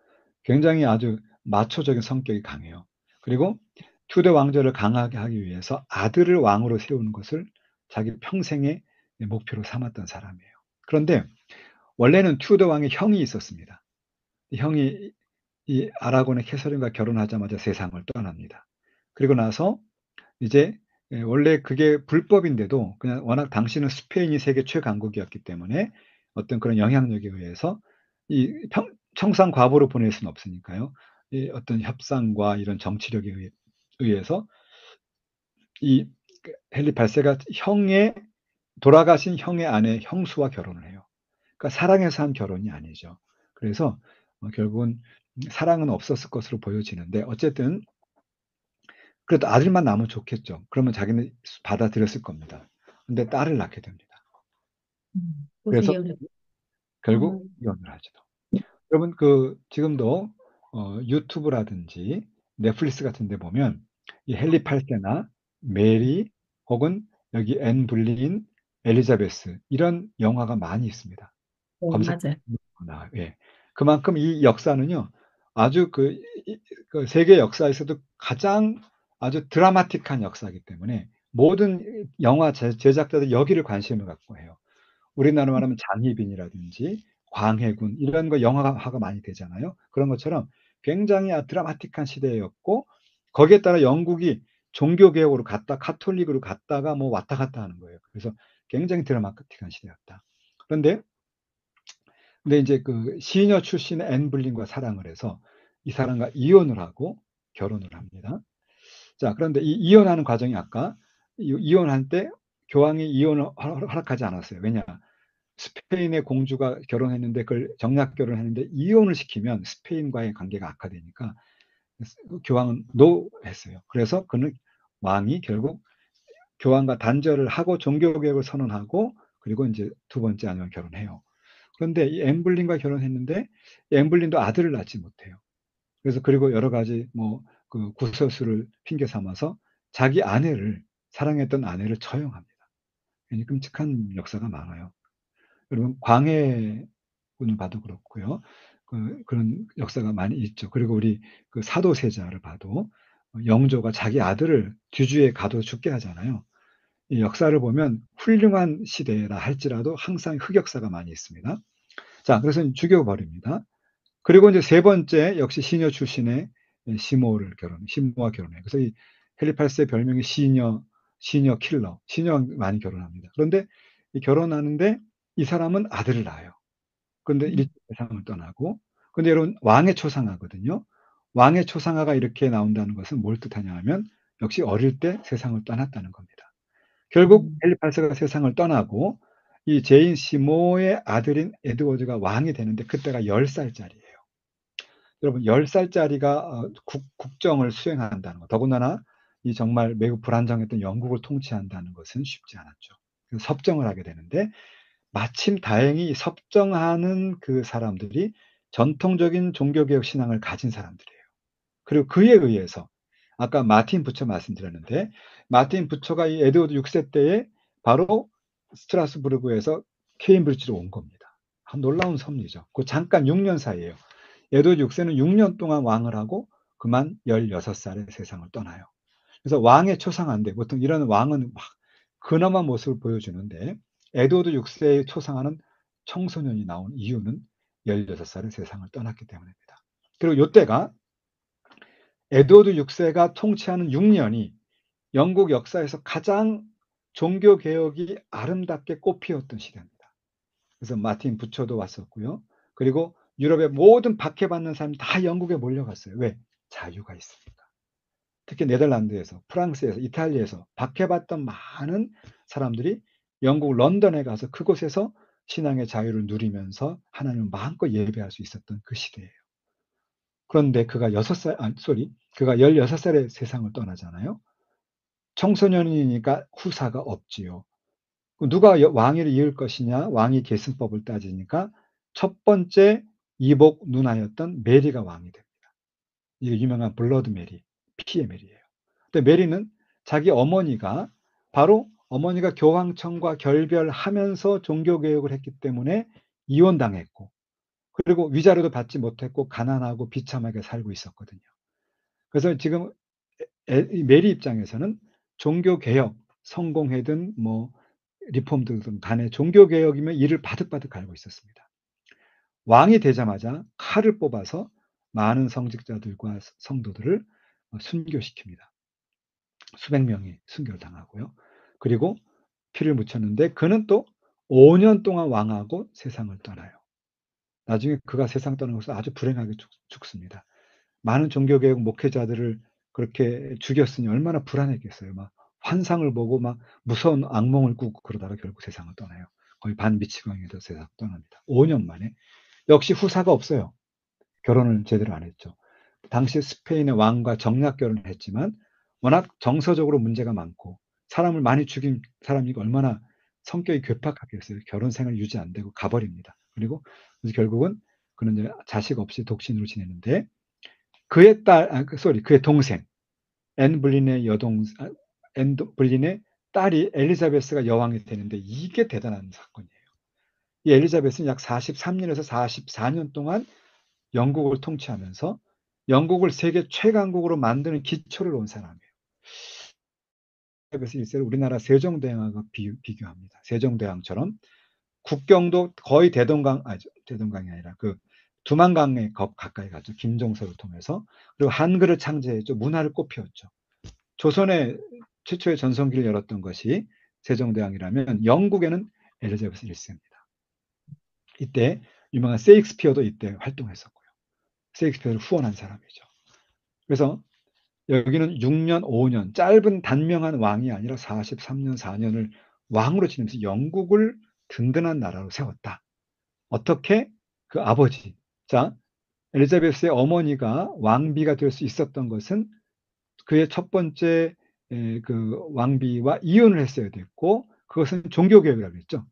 굉장히 아주 마초적인 성격이 강해요. 그리고 튜더 왕조를 강하게 하기 위해서 아들을 왕으로 세우는 것을 자기 평생의 목표로 삼았던 사람이에요. 그런데 원래는 튜더 왕의 형이 있었습니다. 형이 이 아라곤의 캐서린과 결혼하자마자 세상을 떠납니다. 그리고 나서 이제 원래 그게 불법인데도 그냥 워낙 당시는 스페인이 세계 최강국이었기 때문에 어떤 그런 영향력에 의해서 이 청산 과부로 보낼 수는 없으니까요. 이 어떤 협상과 이런 정치력에 의해서 이 헨리 8세가 돌아가신 형의 아내 형수와 결혼을 해요. 그러니까 사랑해서 한 결혼이 아니죠. 그래서 결국은 사랑은 없었을 것으로 보여지는데 어쨌든 그래도 아들만 낳으면 좋겠죠. 그러면 자기는 받아들였을 겁니다. 근데 딸을 낳게 됩니다. 그래서 그래서 이혼했. 결국 이혼을 하죠. 여러분 지금도 유튜브라든지 넷플릭스 같은 데 보면 이 헨리 8세나 메리 혹은 여기 앤 불린, 엘리자베스 이런 영화가 많이 있습니다. 검색 맞아요. 나와요. 예. 그만큼 이 역사는요. 아주 그 세계 역사에서도 가장 아주 드라마틱한 역사이기 때문에 모든 영화 제작자들 여기를 관심을 갖고 해요. 우리나라 말하면 장희빈이라든지 광해군 이런 거 영화화가 많이 되잖아요. 그런 것처럼 굉장히 드라마틱한 시대였고 거기에 따라 영국이 종교개혁으로 갔다 카톨릭으로 갔다가 뭐 왔다 갔다 하는 거예요. 그래서 굉장히 드라마틱한 시대였다. 그런데 근데 이제 그 시녀 출신의 앤 불린과 사랑을 해서 이 사람과 이혼을 하고 결혼을 합니다. 자, 그런데 이 이혼하는 과정이 아까 이혼할 때 교황이 이혼을 허락하지 않았어요. 왜냐? 스페인의 공주가 결혼했는데 그걸 정략 결혼했는데 이혼을 시키면 스페인과의 관계가 악화되니까 교황은 노 했어요. 그래서 그는 왕이 결국 교황과 단절을 하고 종교개혁을 선언하고 그리고 이제 두 번째 아내와 결혼해요. 그런데 이 엠블린과 결혼했는데 엠블린도 아들을 낳지 못해요. 그래서 그리고 여러 가지 뭐 그 구설수를 핑계 삼아서 자기 아내를 사랑했던 아내를 처형합니다. 굉장히 끔찍한 역사가 많아요. 여러분 광해군을 봐도 그렇고요. 그런 역사가 많이 있죠. 그리고 우리 그 사도세자를 봐도 영조가 자기 아들을 뒤주에 가둬 죽게 하잖아요. 이 역사를 보면 훌륭한 시대라 할지라도 항상 흑역사가 많이 있습니다. 자, 그래서 죽여버립니다. 그리고 이제 세 번째 역시 시녀 출신의 시모와 결혼해요. 그래서 이 헨리 8세 별명이 시녀 킬러, 시녀와 많이 결혼합니다. 그런데 이 결혼하는데 이 사람은 아들을 낳아요. 그런데 일찍 세상을 떠나고, 근데 여러분 왕의 초상화거든요. 왕의 초상화가 이렇게 나온다는 것은 뭘 뜻하냐 하면 역시 어릴 때 세상을 떠났다는 겁니다. 결국 헨리 8세가 세상을 떠나고 이 제인 시모의 아들인 에드워드가 왕이 되는데 그때가 10살짜리예요. 여러분 10살짜리가 국정을 수행한다는 것, 더군다나 이 정말 매우 불안정했던 영국을 통치한다는 것은 쉽지 않았죠. 그래서 섭정을 하게 되는데 마침 다행히 섭정하는 그 사람들이 전통적인 종교개혁 신앙을 가진 사람들이에요. 그리고 그에 의해서 아까 마틴 부처 말씀드렸는데 마틴 부처가 이 에드워드 6세 때에 바로 스트라스부르크에서 케임브리지로 온 겁니다. 놀라운 섭리죠. 그 잠깐 6년 사이에요. 에드워드 6세는 6년 동안 왕을 하고 그만 16살에 세상을 떠나요. 그래서 왕의 초상화인데 보통 이런 왕은 막 근엄한 모습을 보여주는데 에드워드 6세의 초상화는 청소년이 나온 이유는 16살에 세상을 떠났기 때문입니다. 그리고 이때가 에드워드 6세가 통치하는 6년이 영국 역사에서 가장 종교개혁이 아름답게 꽃피웠던 시대입니다. 그래서 마틴 부처도 왔었고요. 그리고 유럽의 모든 박해받는 사람이 다 영국에 몰려갔어요. 왜? 자유가 있으니까. 특히 네덜란드에서, 프랑스에서, 이탈리아에서 박해받던 많은 사람들이 영국 런던에 가서 그곳에서 신앙의 자유를 누리면서 하나님을 마음껏 예배할 수 있었던 그 시대예요. 그런데 그가 16살에 세상을 떠나잖아요. 청소년이니까 후사가 없지요. 누가 왕위를 이을 것이냐, 왕위 계승법을 따지니까 첫 번째 이복 누나였던 메리가 왕이 됩니다. 이게 유명한 블러드 메리, 피의 메리예요. 근데 메리는 자기 어머니가 교황청과 결별하면서 종교개혁을 했기 때문에 이혼당했고, 그리고 위자료도 받지 못했고, 가난하고 비참하게 살고 있었거든요. 그래서 지금 메리 입장에서는 종교개혁, 성공회든 뭐 리폼들든 간에 종교개혁이면 이를 바득바득 알고 있었습니다. 왕이 되자마자 칼을 뽑아서 많은 성직자들과 성도들을 순교시킵니다. 수백 명이 순교를 당하고요. 그리고 피를 묻혔는데 그는 또 5년 동안 왕하고 세상을 떠나요. 나중에 그가 세상 떠나는 것을 아주 불행하게 죽습니다. 많은 종교개혁 목회자들을 그렇게 죽였으니 얼마나 불안했겠어요. 막 환상을 보고 막 무서운 악몽을 꾸고 그러다가 결국 세상을 떠나요. 거의 반미치광이 돼서 세상을 떠납니다. 5년 만에. 역시 후사가 없어요. 결혼을 제대로 안 했죠. 당시 스페인의 왕과 정략 결혼을 했지만 워낙 정서적으로 문제가 많고 사람을 많이 죽인 사람이 얼마나 성격이 괴팍하게 했어요. 결혼 생활 유지 안 되고 가버립니다. 그리고 그래서 결국은 그는 이제 자식 없이 독신으로 지내는데 그의 그의 동생 앤 블린의 딸이 엘리자베스가 여왕이 되는데 이게 대단한 사건이에요. 이 엘리자베스는 약 43년에서 44년 동안 영국을 통치하면서 영국을 세계 최강국으로 만드는 기초를 놓은 사람이에요. 엘리자베스 1세를 우리나라 세종대왕과 비교합니다. 세종대왕처럼 국경도 거의 대동강이 아니라 그 두만강에 가까이 갔죠. 김종서를 통해서. 그리고 한글을 창제했죠. 문화를 꽃피웠죠. 조선의 최초의 전성기를 열었던 것이 세종대왕이라면 영국에는 엘리자베스 1세입니다. 이때 유명한 세익스피어도 이때 활동했었고요. 세익스피어를 후원한 사람이죠. 그래서 여기는 6년, 5년 짧은 단명한 왕이 아니라 43년, 4년을 왕으로 지내면서 영국을 든든한 나라로 세웠다. 어떻게? 그 아버지. 자, 엘리자베스의 어머니가 왕비가 될 수 있었던 것은 그의 첫 번째 그 왕비와 이혼을 했어야 됐고 그것은 종교개혁이라고 했죠.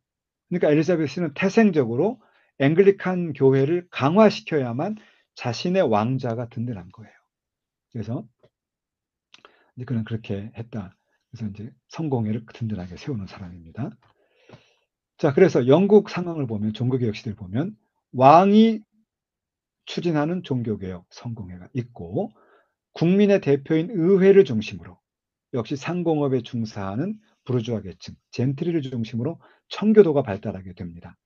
그러니까 엘리자베스는 태생적으로 앵글리칸 교회를 강화시켜야만 자신의 왕자가 든든한 거예요. 그래서 이제 그는 그렇게 했다. 그래서 이제 성공회를 든든하게 세우는 사람입니다. 자, 그래서 영국 상황을 보면 종교개혁 시대를 보면 왕이 추진하는 종교개혁 성공회가 있고 국민의 대표인 의회를 중심으로 역시 상공업에 중사하는 부르주아 계층, 젠트리를 중심으로 청교도가 발달하게 됩니다.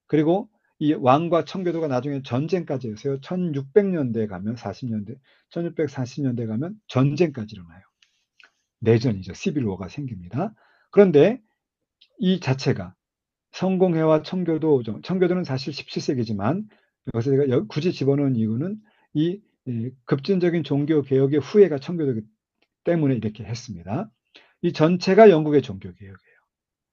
그리고 이 왕과 청교도가 나중에 전쟁까지 했어요. 1600년대에 가면 40년대, 1640년대에 가면 전쟁까지 일어나요. 내전이죠. 시빌워가 생깁니다. 그런데 이 자체가 성공회와 청교도는 사실 17세기지만 여기서 제가 굳이 집어넣은 이유는 이 급진적인 종교 개혁의 후예가 청교도이기 때문에 이렇게 했습니다. 이 전체가 영국의 종교 개혁이에요.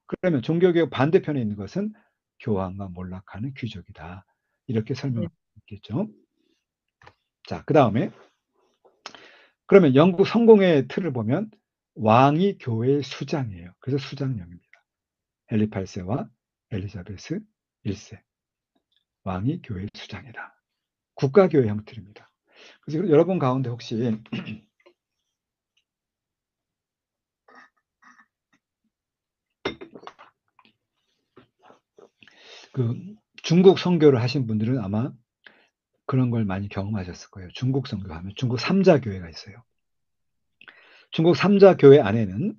그러면 종교 개혁 반대편에 있는 것은 교황과 몰락하는 귀족이다. 이렇게 설명할 수 있겠죠. 자, 그 다음에 그러면 영국 성공의 틀을 보면 왕이 교회의 수장이에요. 그래서 수장령입니다. 헨리 8세와 엘리자베스 1세. 왕이 교회의 수장이다. 국가교회 형태입니다. 그래서 여러분 가운데 혹시 그 중국 선교를 하신 분들은 아마 그런 걸 많이 경험하셨을 거예요. 중국 선교하면 중국 삼자교회가 있어요. 중국 삼자교회 안에는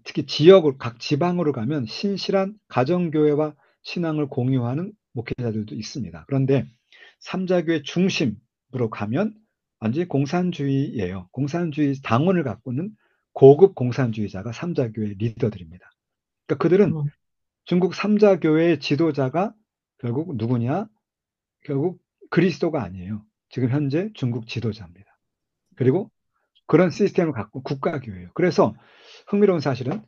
특히 각 지방으로 가면 신실한 가정교회와 신앙을 공유하는 목회자들도 있습니다. 그런데 삼자교회 중심으로 가면 완전히 공산주의예요. 공산주의 당원을 갖고는 고급 공산주의자가 삼자교회 리더들입니다. 그러니까 그들은 중국 삼자교회의 지도자가 결국 누구냐? 결국 그리스도가 아니에요. 지금 현재 중국 지도자입니다. 그리고 그런 시스템을 갖고 국가교회예요. 그래서 흥미로운 사실은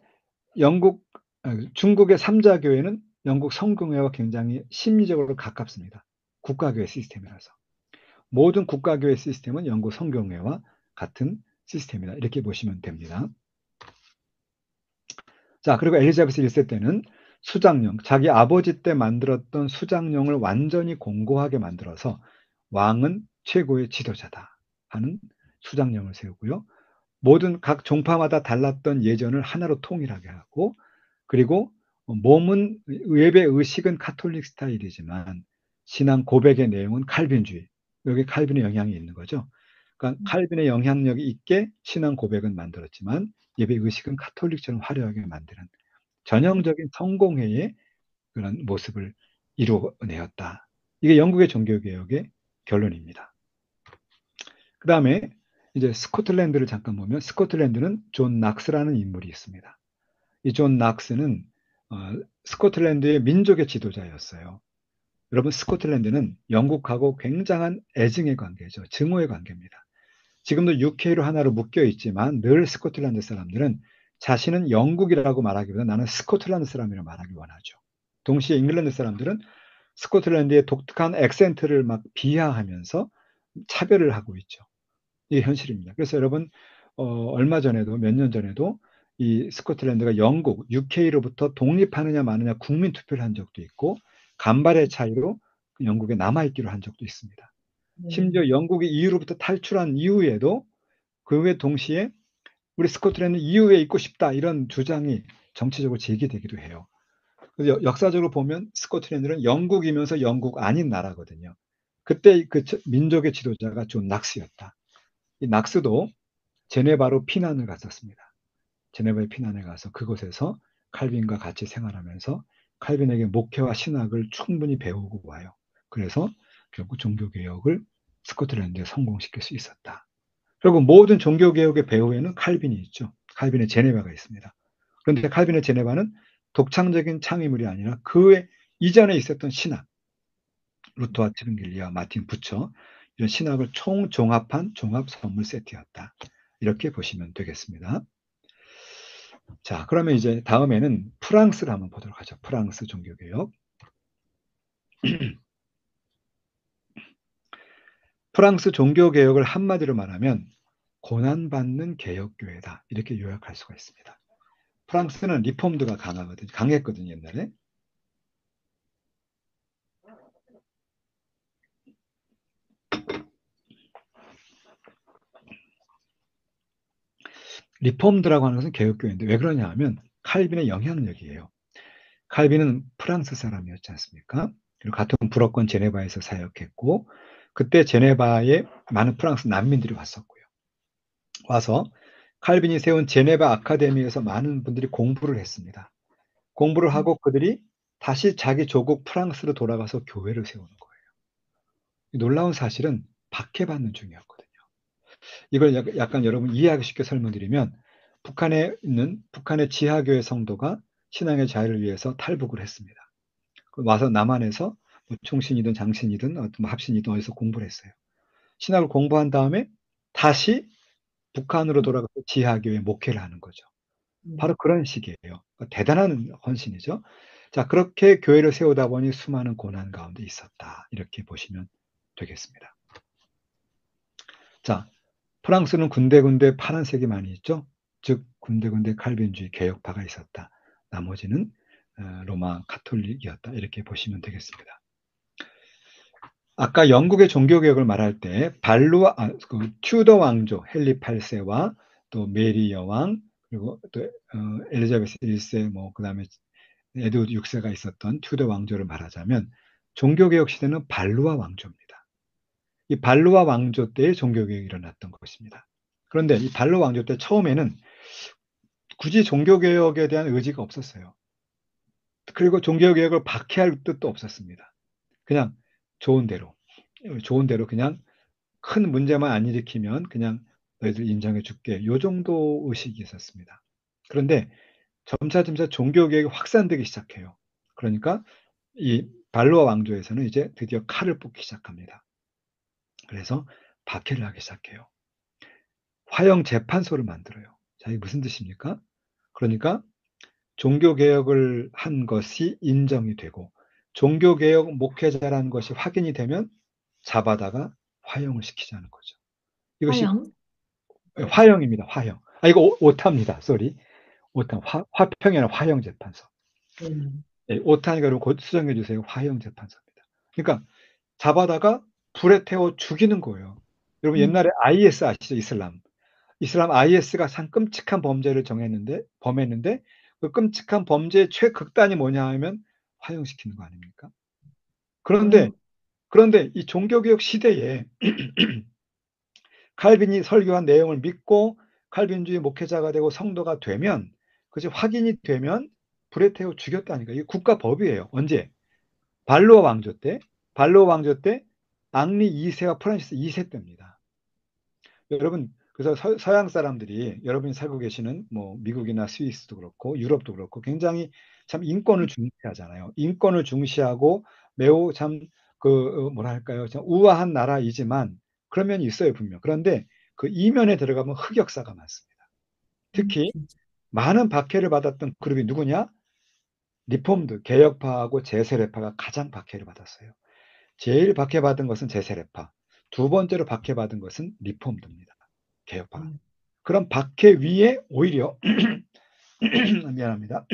중국의 삼자교회는 영국 성공회와 굉장히 심리적으로 가깝습니다. 국가교회 시스템이라서. 모든 국가교회 시스템은 영국 성공회와 같은 시스템이다. 이렇게 보시면 됩니다. 자, 그리고 엘리자베스 1세 때는 수장령, 자기 아버지 때 만들었던 수장령을 완전히 공고하게 만들어서 왕은 최고의 지도자다 하는 수장령을 세우고요. 모든 각 종파마다 달랐던 예전을 하나로 통일하게 하고, 그리고 몸은 예배 의식은 카톨릭 스타일이지만 신앙 고백의 내용은 칼빈주의. 여기 칼빈의 영향이 있는 거죠. 그러니까 칼빈의 영향력이 있게 신앙 고백은 만들었지만 예배 의식은 카톨릭처럼 화려하게 만드는 전형적인 성공회의 그런 모습을 이루어내었다. 이게 영국의 종교개혁의 결론입니다. 그 다음에 이제 스코틀랜드를 잠깐 보면 스코틀랜드는 존 낙스라는 인물이 있습니다. 이 존 낙스는 스코틀랜드의 민족의 지도자였어요. 여러분 스코틀랜드는 영국하고 굉장한 애증의 관계죠. 증오의 관계입니다. 지금도 UK로 하나로 묶여 있지만 늘 스코틀랜드 사람들은 자신은 영국이라고 말하기보다 나는 스코틀랜드 사람이라고 말하기 원하죠. 동시에 잉글랜드 사람들은 스코틀랜드의 독특한 액센트를 막 비하하면서 차별을 하고 있죠. 이게 현실입니다. 그래서 여러분 얼마 전에도 몇 년 전에도 이 스코틀랜드가 영국, UK로부터 독립하느냐 마느냐 국민 투표를 한 적도 있고 간발의 차이로 영국에 남아있기로 한 적도 있습니다. 심지어 영국이 EU로부터 탈출한 이후에도 그 후에 동시에 우리 스코틀랜드 EU에 있고 싶다 이런 주장이 정치적으로 제기되기도 해요. 그래서 역사적으로 보면 스코틀랜드는 영국이면서 영국 아닌 나라거든요. 그때 그 민족의 지도자가 존 낙스였다. 이 낙스도 제네바로 피난을 갔었습니다. 제네바에 피난을 가서 그곳에서 칼빈과 같이 생활하면서 칼빈에게 목회와 신학을 충분히 배우고 와요. 그래서 결국 종교개혁을 스코틀랜드에 성공시킬 수 있었다. 그리고 모든 종교개혁의 배후에는 칼빈이 있죠. 칼빈의 제네바가 있습니다. 그런데 칼빈의 제네바는 독창적인 창의물이 아니라 그 이전에 있었던 신학, 루터와 트빙길리와 마틴 부처 이런 신학을 총종합한 종합 선물 세트였다. 이렇게 보시면 되겠습니다. 자, 그러면 이제 다음에는 프랑스를 한번 보도록 하죠. 프랑스 종교개혁. 프랑스 종교개혁을 한마디로 말하면 고난받는 개혁교회다. 이렇게 요약할 수가 있습니다. 프랑스는 리폼드가 강했거든요, 옛날에. 리폼드라고 하는 것은 개혁교회인데 왜 그러냐 하면 칼빈의 영향력이에요. 칼빈은 프랑스 사람이었지 않습니까? 그리고 같은 불어권 제네바에서 사역했고 그때 제네바에 많은 프랑스 난민들이 왔었고요. 와서 칼빈이 세운 제네바 아카데미에서 많은 분들이 공부를 했습니다. 공부를 하고 그들이 다시 자기 조국 프랑스로 돌아가서 교회를 세우는 거예요. 놀라운 사실은 박해받는 중이었거든요. 이걸 약간 여러분 이해하기 쉽게 설명드리면 북한에 있는 북한의 지하교회 성도가 신앙의 자유를 위해서 탈북을 했습니다. 와서 남한에서 뭐 총신이든 장신이든 어떤 합신이든 어디서 공부를 했어요. 신학을 공부한 다음에 다시 북한으로 돌아가서 지하교회 목회를 하는 거죠. 바로 그런 식이에요. 그러니까 대단한 헌신이죠. 자, 그렇게 교회를 세우다 보니 수많은 고난 가운데 있었다. 이렇게 보시면 되겠습니다. 자, 프랑스는 군데군데 파란색이 많이 있죠. 즉 군데군데 칼빈주의 개혁파가 있었다. 나머지는 로마 가톨릭이었다. 이렇게 보시면 되겠습니다. 아까 영국의 종교개혁을 말할 때 그 튜더 왕조 헨리 8세와 또 메리 여왕 그리고 또 엘리자베스 1세 뭐 그다음에 에드워드 6세가 있었던 튜더 왕조를 말하자면 종교개혁 시대는 발루아 왕조입니다. 이 발루아 왕조 때의 종교개혁이 일어났던 것입니다. 그런데 이 발루아 왕조 때 처음에는 굳이 종교개혁에 대한 의지가 없었어요. 그리고 종교개혁을 박해할 뜻도 없었습니다. 그냥 좋은 대로 그냥 큰 문제만 안 일으키면 그냥 너희들 인정해 줄게. 이 정도 의식이 있었습니다. 그런데 점차 종교개혁이 확산되기 시작해요. 그러니까 이 발로아 왕조에서는 이제 드디어 칼을 뽑기 시작합니다. 그래서 박해를 하기 시작해요. 화형 재판소를 만들어요. 자, 이게 무슨 뜻입니까? 그러니까 종교개혁을 한 것이 인정이 되고 종교개혁 목회자라는 것이 확인이 되면 잡아다가 화형을 시키자는 거죠. 이것이 화양? 화형입니다. 화형. 아, 이거 오타입니다. 쏘리. 오타. 화평이 아니라 화형 재판소. 예, 오타니까 여러분 곧 수정해 주세요. 화형 재판소입니다. 그러니까 잡아다가 불에 태워 죽이는 거예요. 여러분 옛날에 IS 아시죠? 이슬람 IS가 상 끔찍한 범죄를 범했는데 그 끔찍한 범죄의 최극단이 뭐냐 하면 화형시키는 거 아닙니까? 그런데 이 종교개혁 시대에 칼빈이 설교한 내용을 믿고 칼빈주의 목회자가 되고 성도가 되면 그것이 확인이 되면 불에 태워 죽였다니까. 이게 국가법이에요. 언제? 발로아 왕조 때 앙리 2세와 프란시스 2세 때입니다. 여러분 그래서 서양 사람들이 여러분이 살고 계시는 뭐 미국이나 스위스도 그렇고 유럽도 그렇고 굉장히 참 인권을 중시하잖아요. 인권을 중시하고 매우 참 뭐랄까요? 참 우아한 나라이지만 그런 면이 있어요, 분명. 그런데 그 이면에 들어가면 흑역사가 많습니다. 특히 많은 박해를 받았던 그룹이 누구냐? 리폼드, 개혁파하고 제세례파가 가장 박해를 받았어요. 제일 박해받은 것은 제세례파, 두 번째로 박해받은 것은 리폼드입니다. 개혁파가. 그런 박해 위에 오히려 미안합니다.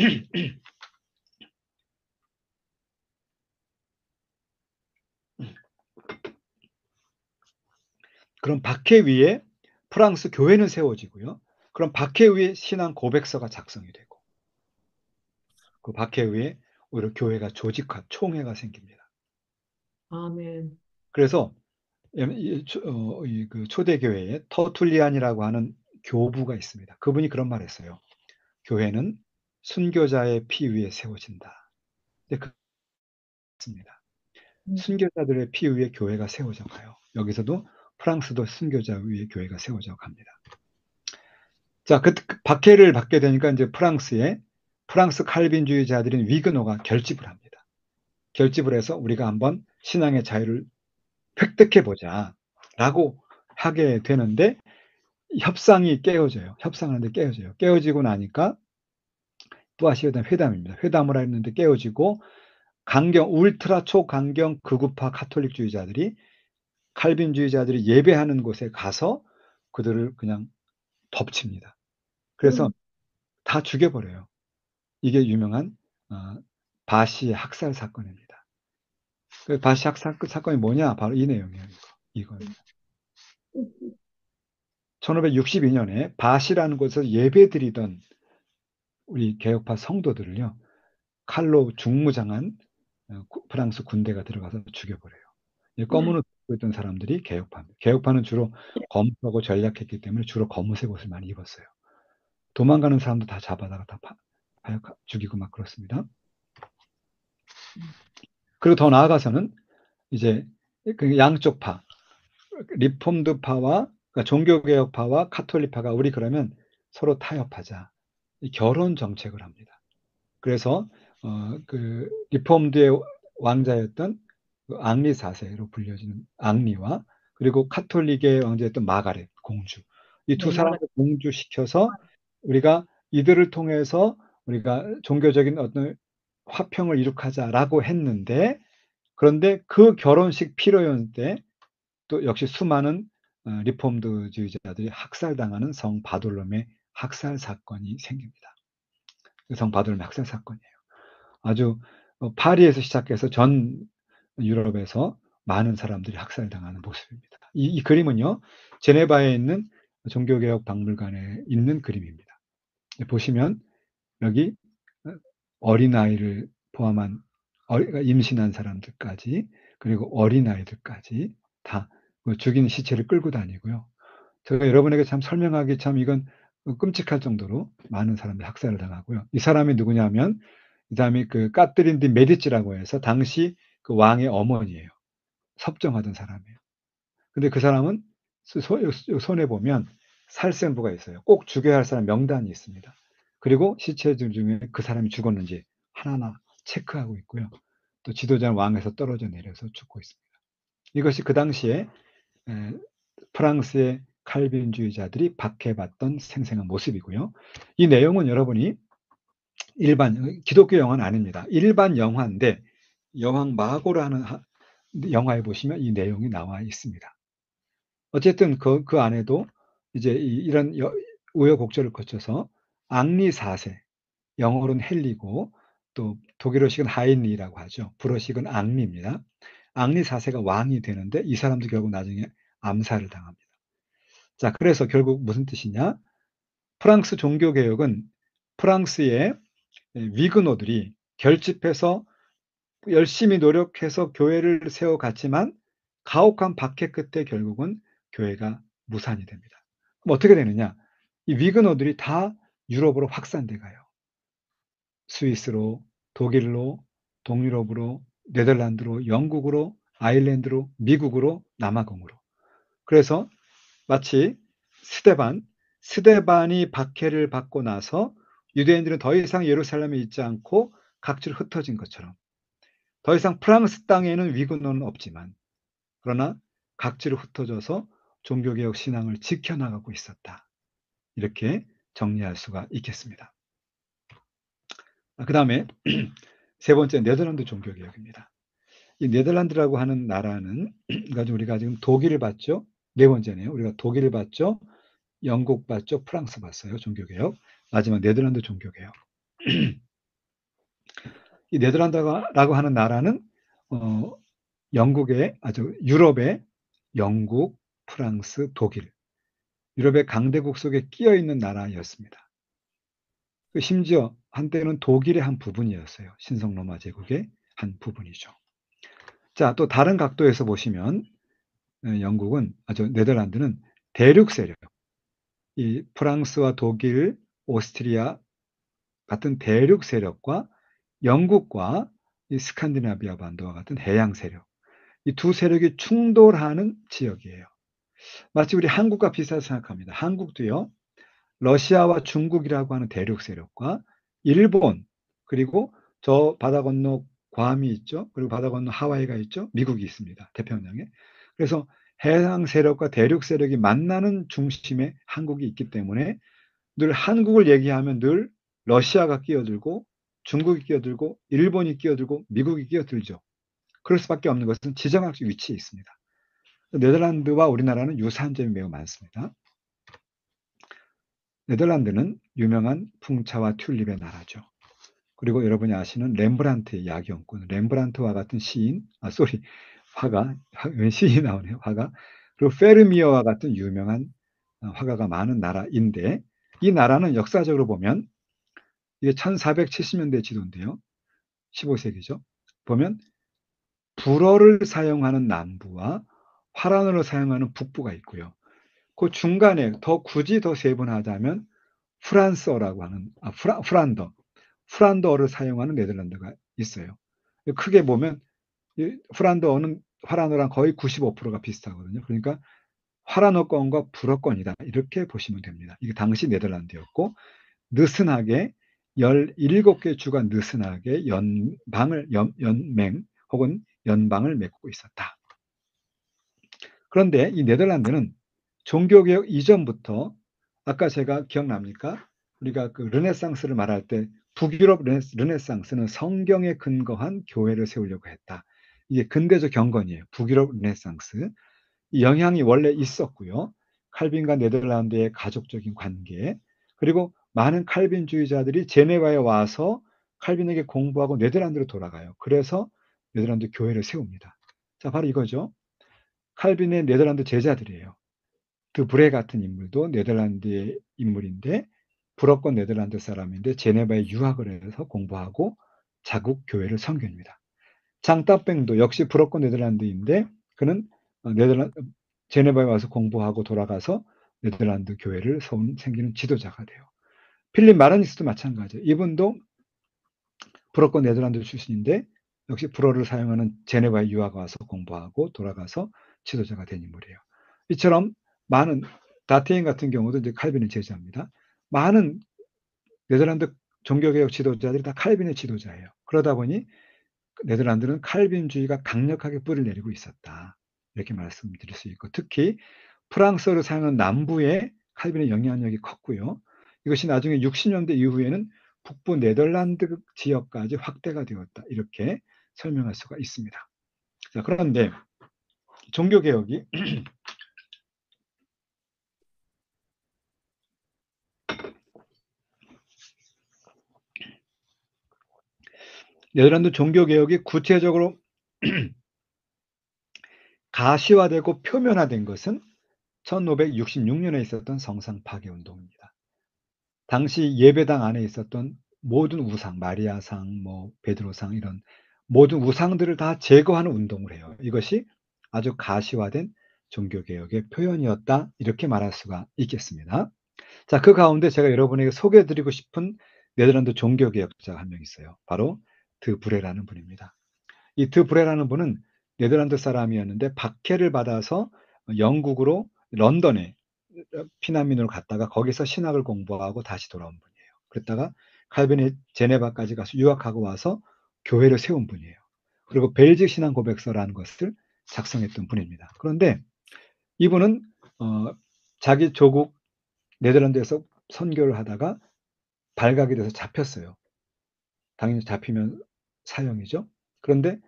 그럼 박해 위에 프랑스 교회는 세워지고요. 그럼 박해 위에 신앙 고백서가 작성이 되고 그 박해 위에 오히려 교회가 조직화, 총회가 생깁니다. 아멘. 그래서 그 초대교회에 터툴리안이라고 하는 교부가 있습니다. 그분이 그런 말을 했어요. 교회는 순교자의 피 위에 세워진다. 근데 그렇습니다. 순교자들의 피 위에 교회가 세워져 가요. 여기서도 프랑스도 순교자 위에 교회가 세워져 갑니다. 자, 그 박해를 받게 되니까 이제 프랑스 칼빈주의자들인 위그노가 결집을 합니다. 결집을 해서 우리가 한번 신앙의 자유를 획득해 보자라고 하게 되는데 협상이 깨어져요. 협상하는데 깨어져요. 깨어지고 나니까 부하시오단 회담입니다. 회담을 했는데 깨어지고 울트라 초강경 극우파 카톨릭주의자들이 칼빈주의자들이 예배하는 곳에 가서 그들을 그냥 덮칩니다. 그래서 다 죽여버려요. 이게 유명한 바시의 학살 사건입니다. 그 바시 학살 사건이 뭐냐? 바로 이 내용이에요. 이거예요. 1562년에 바시라는 곳에서 예배드리던 우리 개혁파 성도들을요, 칼로 중무장한 프랑스 군대가 들어가서 죽여버려요. 검은 옷 입고 있던 사람들이 개혁파입니다. 개혁파는 주로 검하고 전략했기 때문에 주로 검은색 옷을 많이 입었어요. 도망가는 사람도 다 잡아다가 다 죽이고 막 그렇습니다. 그리고 더 나아가서는 이제 그 양쪽 파, 리폼드파와 그러니까 종교개혁파와 카톨릭파가 우리 그러면 서로 타협하자. 결혼 정책을 합니다. 그래서 그 리폼드의 왕자였던 그 앙리 4세로 불려지는 앙리와 그리고 카톨릭의 왕자였던 마가렛 공주 이 두 네, 사람을 공주시켜서 우리가 이들을 통해서 우리가 종교적인 어떤 화평을 이룩하자라고 했는데 그런데 그 결혼식 피로연 때 또 역시 수많은 리폼드주의자들이 학살당하는 성 바돌롬의 학살 사건이 생깁니다. 성 바돌롬의 학살 사건이에요. 아주 파리에서 시작해서 전 유럽에서 많은 사람들이 학살당하는 모습입니다. 이 그림은요, 제네바에 있는 종교개혁 박물관에 있는 그림입니다. 보시면 여기 어린아이를 포함한 임신한 사람들까지 그리고 어린아이들까지 다 죽인 시체를 끌고 다니고요. 제가 여러분에게 참 설명하기 참 이건 끔찍할 정도로 많은 사람들이 학살을 당하고요. 이 사람이 누구냐면 이 사람이 그 까트린 디 메디치라고 해서 당시 그 왕의 어머니예요. 섭정하던 사람이에요. 근데 그 사람은 손에 보면 살생부가 있어요. 꼭 죽여야 할 사람 명단이 있습니다. 그리고 시체들 중에 그 사람이 죽었는지 하나하나 체크하고 있고요. 또 지도자는 왕에서 떨어져 내려서 죽고 있습니다. 이것이 그 당시에 프랑스의 칼빈주의자들이 박해받던 생생한 모습이고요. 이 내용은 여러분이 일반 기독교 영화는 아닙니다. 일반 영화인데 여왕 마고라는 영화에 보시면 이 내용이 나와 있습니다. 어쨌든 그 안에도 이제 이런 우여곡절을 거쳐서 앙리 4세, 영어로는 헨리고 또 독일어식은 하인리라고 하죠. 불어식은 앙리입니다. 앙리 4세가 왕이 되는데 이 사람도 결국 나중에 암살을 당합니다. 자, 그래서 결국 무슨 뜻이냐? 프랑스 종교개혁은 프랑스의 위그노들이 결집해서 열심히 노력해서 교회를 세워갔지만 가혹한 박해 끝에 결국은 교회가 무산이 됩니다. 그럼 어떻게 되느냐? 이 위그노들이 다 유럽으로 확산돼 가요. 스위스로, 독일로, 동유럽으로, 네덜란드로, 영국으로, 아일랜드로, 미국으로, 남아공으로. 그래서 마치 스데반이 박해를 받고 나서 유대인들은 더 이상 예루살렘에 있지 않고 각지로 흩어진 것처럼 더 이상 프랑스 땅에는 위군노는 없지만 그러나 각지로 흩어져서 종교개혁 신앙을 지켜나가고 있었다. 이렇게 정리할 수가 있겠습니다. 그 다음에 세 번째 네덜란드 종교개혁입니다. 이 네덜란드라고 하는 나라는 우리가 지금 독일을 봤죠. 네 번째네요. 우리가 독일을 봤죠. 영국 봤죠. 프랑스 봤어요. 종교개혁. 마지막 네덜란드 종교개혁. 이 네덜란드라고 하는 나라는 영국의 유럽의 영국, 프랑스, 독일, 유럽의 강대국 속에 끼어 있는 나라였습니다. 심지어 한때는 독일의 한 부분이었어요. 신성 로마 제국의 한 부분이죠. 자, 또 다른 각도에서 보시면 네덜란드는 대륙 세력, 이 프랑스와 독일, 오스트리아 같은 대륙 세력과 영국과 이 스칸디나비아 반도와 같은 해양 세력, 이 두 세력이 충돌하는 지역이에요. 마치 우리 한국과 비슷하게 생각합니다. 한국도요, 러시아와 중국이라고 하는 대륙 세력과 일본, 그리고 저 바다 건너 괌이 있죠. 그리고 바다 건너 하와이가 있죠. 미국이 있습니다. 태평양에. 그래서 해양 세력과 대륙 세력이 만나는 중심에 한국이 있기 때문에 늘 한국을 얘기하면 늘 러시아가 끼어들고 중국이 끼어들고 일본이 끼어들고 미국이 끼어들죠. 그럴 수밖에 없는 것은 지정학적 위치에 있습니다. 네덜란드와 우리나라는 유사한 점이 매우 많습니다. 네덜란드는 유명한 풍차와 튤립의 나라죠. 그리고 여러분이 아시는 렘브란트의 야경꾼, 렘브란트와 같은 시인, 화가, 왜 시인이 나오네요, 화가. 그리고 페르미어와 같은 유명한 화가가 많은 나라인데, 이 나라는 역사적으로 보면 이게 1470년대 지도인데요. 15세기죠. 보면 불어를 사용하는 남부와 화란어를 사용하는 북부가 있고요. 그 중간에 굳이 더 세분하자면 프랑스어라고 하는 프란더어를 사용하는 네덜란드가 있어요. 크게 보면 프란더어는 화란어랑 거의 95%가 비슷하거든요. 그러니까 화란어권과 불어권이다, 이렇게 보시면 됩니다. 이게 당시 네덜란드였고, 느슨하게 17개 주가 느슨하게 연맹 혹은 연방을 맺고 있었다. 그런데 이 네덜란드는 종교개혁 이전부터, 아까 제가 기억납니까? 우리가 그 르네상스를 말할 때 북유럽 르네상스는 성경에 근거한 교회를 세우려고 했다. 이게 근대적 경건이에요. 북유럽 르네상스. 이 영향이 원래 있었고요. 칼빈과 네덜란드의 가족적인 관계, 그리고 많은 칼빈주의자들이 제네바에 와서 칼빈에게 공부하고 네덜란드로 돌아가요. 그래서 네덜란드 교회를 세웁니다. 자, 바로 이거죠. 칼빈의 네덜란드 제자들이에요. 브레 같은 인물도 네덜란드의 인물인데, 불어권 네덜란드 사람인데 제네바에 유학을 해서 공부하고 자국 교회를 선교합니다. 장따뱅도 역시 불어권 네덜란드인데, 그는 제네바에 와서 공부하고 돌아가서 네덜란드 교회를 생기는 지도자가 돼요. 필립 마라니스도 마찬가지예요. 이분도 불어권 네덜란드 출신인데 역시 불어를 사용하는 제네바에 유학 와서 공부하고 돌아가서 지도자가 된 인물이에요. 이처럼 많은, 다테인 같은 경우도 이제 칼빈의 제자입니다. 많은 네덜란드 종교개혁 지도자들이 다 칼빈의 지도자예요. 그러다 보니 네덜란드는 칼빈주의가 강력하게 뿌리를 내리고 있었다, 이렇게 말씀드릴 수 있고, 특히 프랑스어를 사용하는 남부에 칼빈의 영향력이 컸고요. 이것이 나중에 60년대 이후에는 북부 네덜란드 지역까지 확대가 되었다, 이렇게 설명할 수가 있습니다. 자, 그런데 종교개혁이 네덜란드 종교개혁이 구체적으로 가시화되고 표면화된 것은 1566년에 있었던 성상 파괴 운동입니다. 당시 예배당 안에 있었던 모든 우상, 마리아상, 베드로상, 이런 모든 우상들을 다 제거하는 운동을 해요. 이것이 아주 가시화된 종교개혁의 표현이었다, 이렇게 말할 수가 있겠습니다. 자, 그 가운데 제가 여러분에게 소개해드리고 싶은 네덜란드 종교개혁자가 한 명 있어요. 바로 드브레라는 분입니다. 이 드브레라는 분은 네덜란드 사람이었는데 박해를 받아서 영국으로, 런던에 피난민으로 갔다가 거기서 신학을 공부하고 다시 돌아온 분이에요. 그랬다가 칼빈의 제네바까지 가서 유학하고 와서 교회를 세운 분이에요. 그리고 벨직 신앙 고백서라는 것을 작성했던 분입니다. 그런데 이분은 자기 조국 네덜란드에서 선교를 하다가 발각이 돼서 잡혔어요. 당연히 잡히면 사형이죠. 그런데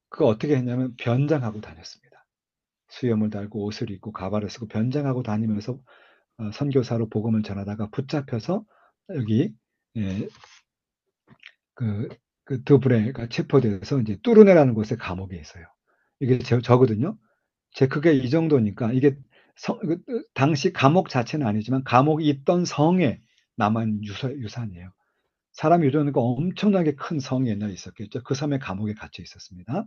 그거 어떻게 했냐면 변장하고 다녔습니다. 수염을 달고 옷을 입고 가발을 쓰고 변장하고 다니면서 선교사로 복음을 전하다가 붙잡혀서 여기 예, 그 드브레가 체포돼서 이제 뚜르네라는 곳에 감옥에 있어요. 이게 저거든요. 제 크게 이 정도니까 이게 당시 감옥 자체는 아니지만 감옥이 있던 성에 남은 유산이에요. 사람 유전이니까 엄청나게 큰 성이 옛날에 있었겠죠. 그 섬에 감옥에 갇혀 있었습니다.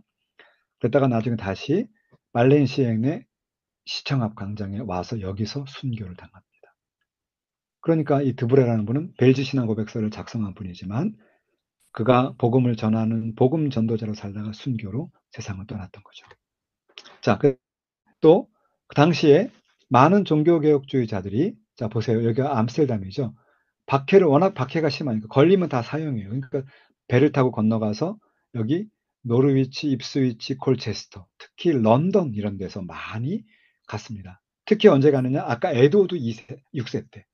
그러다가 나중에 다시 말레이시아의 시청 앞 광장에 와서 여기서 순교를 당합니다. 그러니까 이 드브레라는 분은 벨지 신앙 고백서를 작성한 분이지만 그가 복음을 전하는 복음 전도자로 살다가 순교로 세상을 떠났던 거죠. 자, 또 그 당시에 많은 종교개혁주의자들이 자 보세요. 여기가 암스테르담이죠. 워낙 박해가 심하니까 걸리면 다 사형이에요. 그러니까 배를 타고 건너가서 여기 노르위치, 입스위치, 콜체스터, 특히 런던 이런 데서 많이 갔습니다. 특히 언제 가느냐? 아까 에드워드 2세, 6세 때.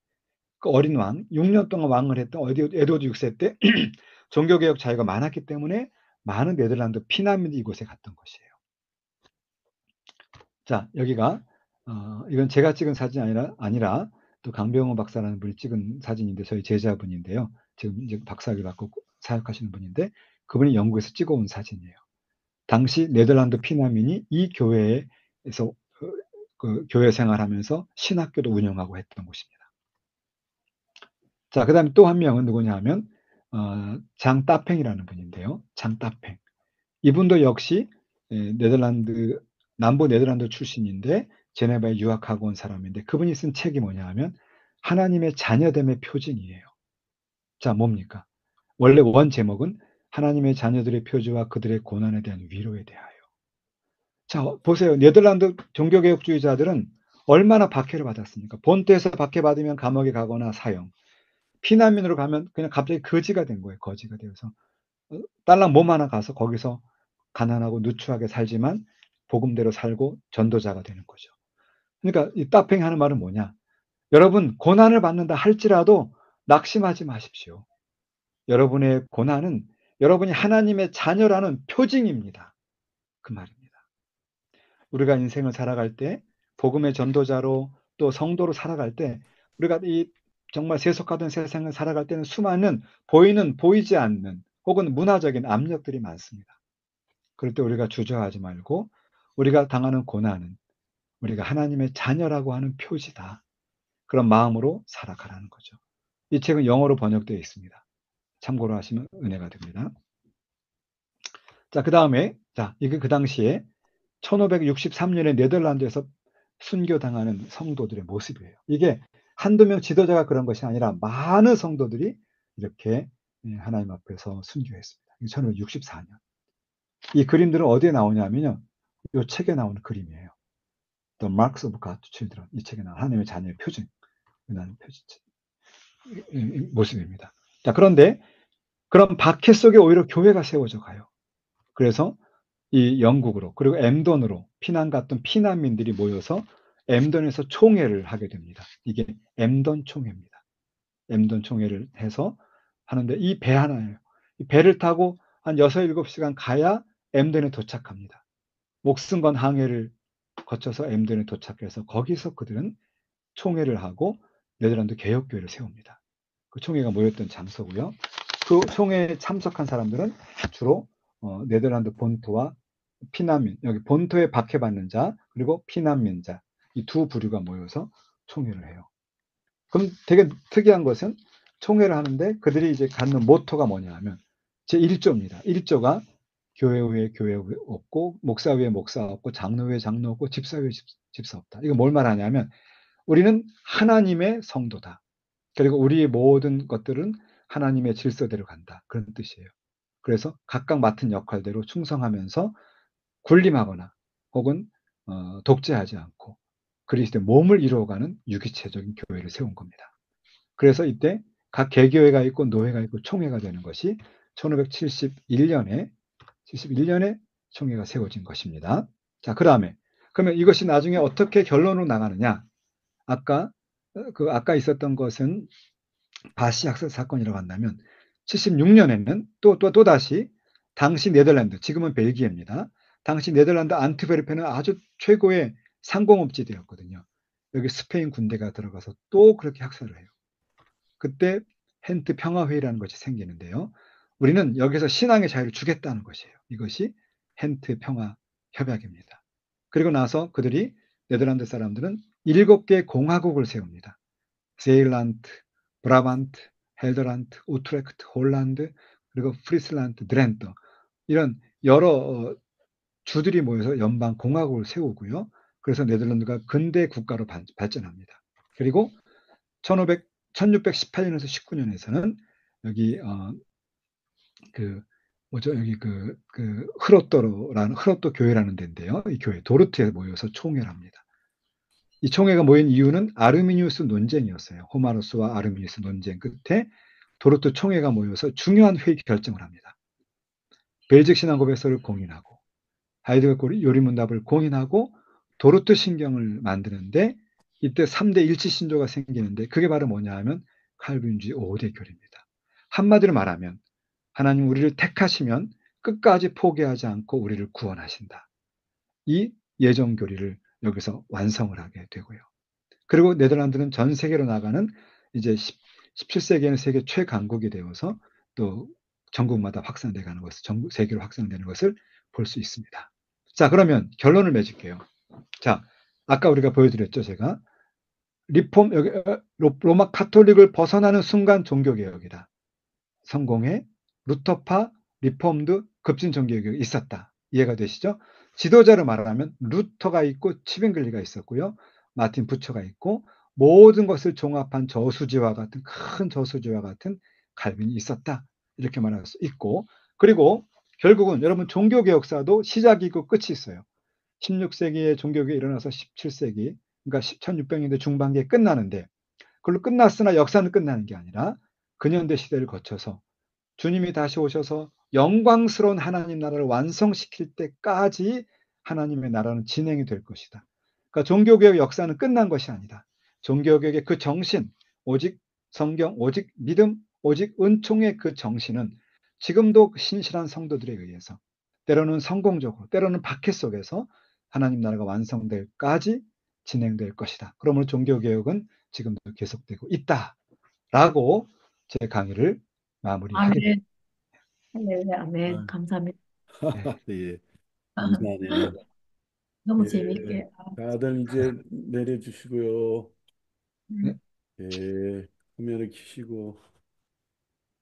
그 어린 왕, 6년 동안 왕을 했던 에드워드 6세 때 종교개혁 자유가 많았기 때문에 많은 네덜란드 피난민이 이곳에 갔던 것이에요. 자, 여기가 이건 제가 찍은 사진이 아니라 또 강병호 박사라는 분이 찍은 사진인데 저희 제자분인데요. 지금 이제 박사학위 받고 사역하시는 분인데 그분이 영국에서 찍어온 사진이에요. 당시 네덜란드 피난민이 이 교회에서 그 교회 생활하면서 신학교도 운영하고 했던 곳입니다. 자, 그 다음에 또 한 명은 누구냐 하면 장 따팽이라는 분인데요. 장 따팽. 이분도 역시 네덜란드 남부 네덜란드 출신인데 제네바에 유학하고 온 사람인데 그분이 쓴 책이 뭐냐 하면 하나님의 자녀됨의 표징이에요. 자, 뭡니까? 원래 원 제목은 하나님의 자녀들의 표지와 그들의 고난에 대한 위로에 대하여. 자, 보세요. 네덜란드 종교개혁주의자들은 얼마나 박해를 받았습니까? 본토에서 박해받으면 감옥에 가거나 사형. 피난민으로 가면 그냥 갑자기 거지가 된 거예요. 거지가 되어서. 딸랑 몸 하나 가서 거기서 가난하고 누추하게 살지만 복음대로 살고 전도자가 되는 거죠. 그러니까 이 따팽이 하는 말은 뭐냐? 여러분 고난을 받는다 할지라도 낙심하지 마십시오. 여러분의 고난은 여러분이 하나님의 자녀라는 표징입니다. 그 말입니다. 우리가 인생을 살아갈 때 복음의 전도자로 또 성도로 살아갈 때 우리가 이 정말 세속화된 세상을 살아갈 때는 수많은 보이지 않는 혹은 문화적인 압력들이 많습니다. 그럴 때 우리가 주저하지 말고 우리가 당하는 고난은 우리가 하나님의 자녀라고 하는 표시다. 그런 마음으로 살아가라는 거죠. 이 책은 영어로 번역되어 있습니다. 참고로 하시면 은혜가 됩니다. 자, 그 다음에 이게 그 당시에 1563년에 네덜란드에서 순교당하는 성도들의 모습이에요. 이게 한두 명 지도자가 그런 것이 아니라 많은 성도들이 이렇게 하나님 앞에서 순교했습니다. 1564년. 이 그림들은 어디에 나오냐면요. 이 책에 나오는 그림이에요. The Marks of God's Children. 이 책에 나오는 하나님의 자녀의 표징. 모습입니다. 자, 그런데 그런 박해 속에 오히려 교회가 세워져 가요. 그래서 이 영국으로 그리고 엠던으로 피난 갔던 피난민들이 모여서 엠던에서 총회를 하게 됩니다. 이게 엠던 총회입니다. 엠던 총회를 해서 하는데 이 배 하나예요. 이 배를 타고 한 6, 7시간 가야 엠던에 도착합니다. 목숨 건 항해를 거쳐서 엠던에 도착해서 거기서 그들은 총회를 하고 네덜란드 개혁교회를 세웁니다. 그 총회가 모였던 장소고요. 그 총회에 참석한 사람들은 주로 네덜란드 본토와 피난민, 여기 본토에 박해받는 자, 그리고 피난민자, 이 두 부류가 모여서 총회를 해요. 그럼 되게 특이한 것은 총회를 하는데 그들이 이제 갖는 모토가 뭐냐 하면 제1조입니다. 1조가 교회 위에 교회 없고, 목사 위에 목사 없고, 장로 위에 장로 없고, 집사 위에 집사 없다. 이거 뭘 말하냐면 우리는 하나님의 성도다. 그리고 우리의 모든 것들은 하나님의 질서대로 간다. 그런 뜻이에요. 그래서 각각 맡은 역할대로 충성하면서 군림하거나 혹은 독재하지 않고 그리스도의 몸을 이루어가는 유기체적인 교회를 세운 겁니다. 그래서 이때 각 개교회가 있고 노회가 있고 총회가 되는 것이 1571년에 총회가 세워진 것입니다. 자, 그 다음에 그러면 이것이 나중에 어떻게 결론으로 나가느냐? 아까 있었던 것은 바시 학살 사건이라고 한다면 76년에는 또 다시 당시 네덜란드, 지금은 벨기에입니다. 당시 네덜란드 안트베르펜은 아주 최고의 상공업지대였거든요. 여기 스페인 군대가 들어가서 또 그렇게 학살을 해요. 그때 헨트 평화회의라는 것이 생기는데요. 우리는 여기서 신앙의 자유를 주겠다는 것이에요. 이것이 헨트 평화 협약입니다. 그리고 나서 그들이 네덜란드 사람들은 7개의 공화국을 세웁니다. 세일란트, 브라반트, 헬더란트, 우트레크트, 홀란드, 그리고 프리슬란트, 드렌터 이런 여러 주들이 모여서 연방 공화국을 세우고요. 그래서 네덜란드가 근대 국가로 발전합니다. 그리고 1618년에서 19년에서는 여기 그 뭐죠? 여기 흐로또 교회라는 데인데요. 이 교회 도르트에 모여서 총회를 합니다. 이 총회가 모인 이유는 아르미니우스 논쟁이었어요. 호마노스와 아르미니우스 논쟁 끝에 도르트 총회가 모여서 중요한 회의 결정을 합니다. 벨직 신앙 고백서를 공인하고 하이드베르크 요리문답을 공인하고 도르트 신경을 만드는데 이때 3대 일치 신조가 생기는데 그게 바로 뭐냐 하면 칼빈주의 5대 교리입니다. 한마디로 말하면 하나님 우리를 택하시면 끝까지 포기하지 않고 우리를 구원하신다. 이 예정 교리를 여기서 완성을 하게 되고요. 그리고 네덜란드는 전 세계로 나가는 이제 17세기에는 세계 최강국이 되어서 또 전국마다 확산돼 가는 것을 전국 세계로 확산되는 것을 볼 수 있습니다. 자, 그러면 결론을 맺을게요. 자, 아까 우리가 보여드렸죠, 제가 리폼 여기 로마 카톨릭을 벗어나는 순간 종교개혁이다. 성공해 루터파, 리폼드, 급진 종교개혁이 있었다. 이해가 되시죠? 지도자로 말하면 루터가 있고 치빙글리가 있었고요. 마틴 부처가 있고 모든 것을 종합한 저수지와 같은 큰 저수지와 같은 칼빈이 있었다. 이렇게 말할 수 있고 그리고 결국은 여러분 종교개혁사도 시작이고 끝이 있어요. 16세기에 종교개혁이 일어나서 17세기 그러니까 1600년대 중반기에 끝나는데 그걸로 끝났으나 역사는 끝나는 게 아니라 근현대 시대를 거쳐서 주님이 다시 오셔서 영광스러운 하나님 나라를 완성시킬 때까지 하나님의 나라는 진행이 될 것이다. 그러니까 종교개혁 역사는 끝난 것이 아니다. 종교개혁의 그 정신, 오직 성경, 오직 믿음, 오직 은총의 그 정신은 지금도 신실한 성도들에 의해서 때로는 성공적으로, 때로는 박해 속에서 하나님 나라가 완성될까지 진행될 것이다. 그러므로 종교개혁은 지금도 계속되고 있다라고 제 강의를 마무리하겠습니다. 아멘. 네, 아멘. 아, 감사합니다. 네. 예, 감사하네요. 너무 예, 재밌게. 다들 이제 내려주시고요. 네. 예, 화면을 켜시고,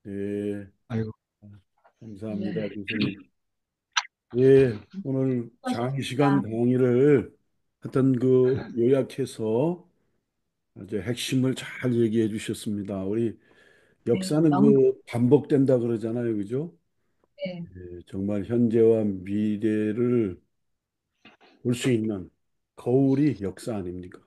예, 아이고, 감사합니다, 네. 교수님. 예, 오늘 장시간 수고하셨습니다. 강의를 하여튼 요약해서 이제 핵심을 잘 얘기해 주셨습니다. 우리 네, 역사는 너무, 반복된다 그러잖아요, 그죠? 네, 예, 정말 현재와 미래를 볼 수 있는 거울이 역사 아닙니까?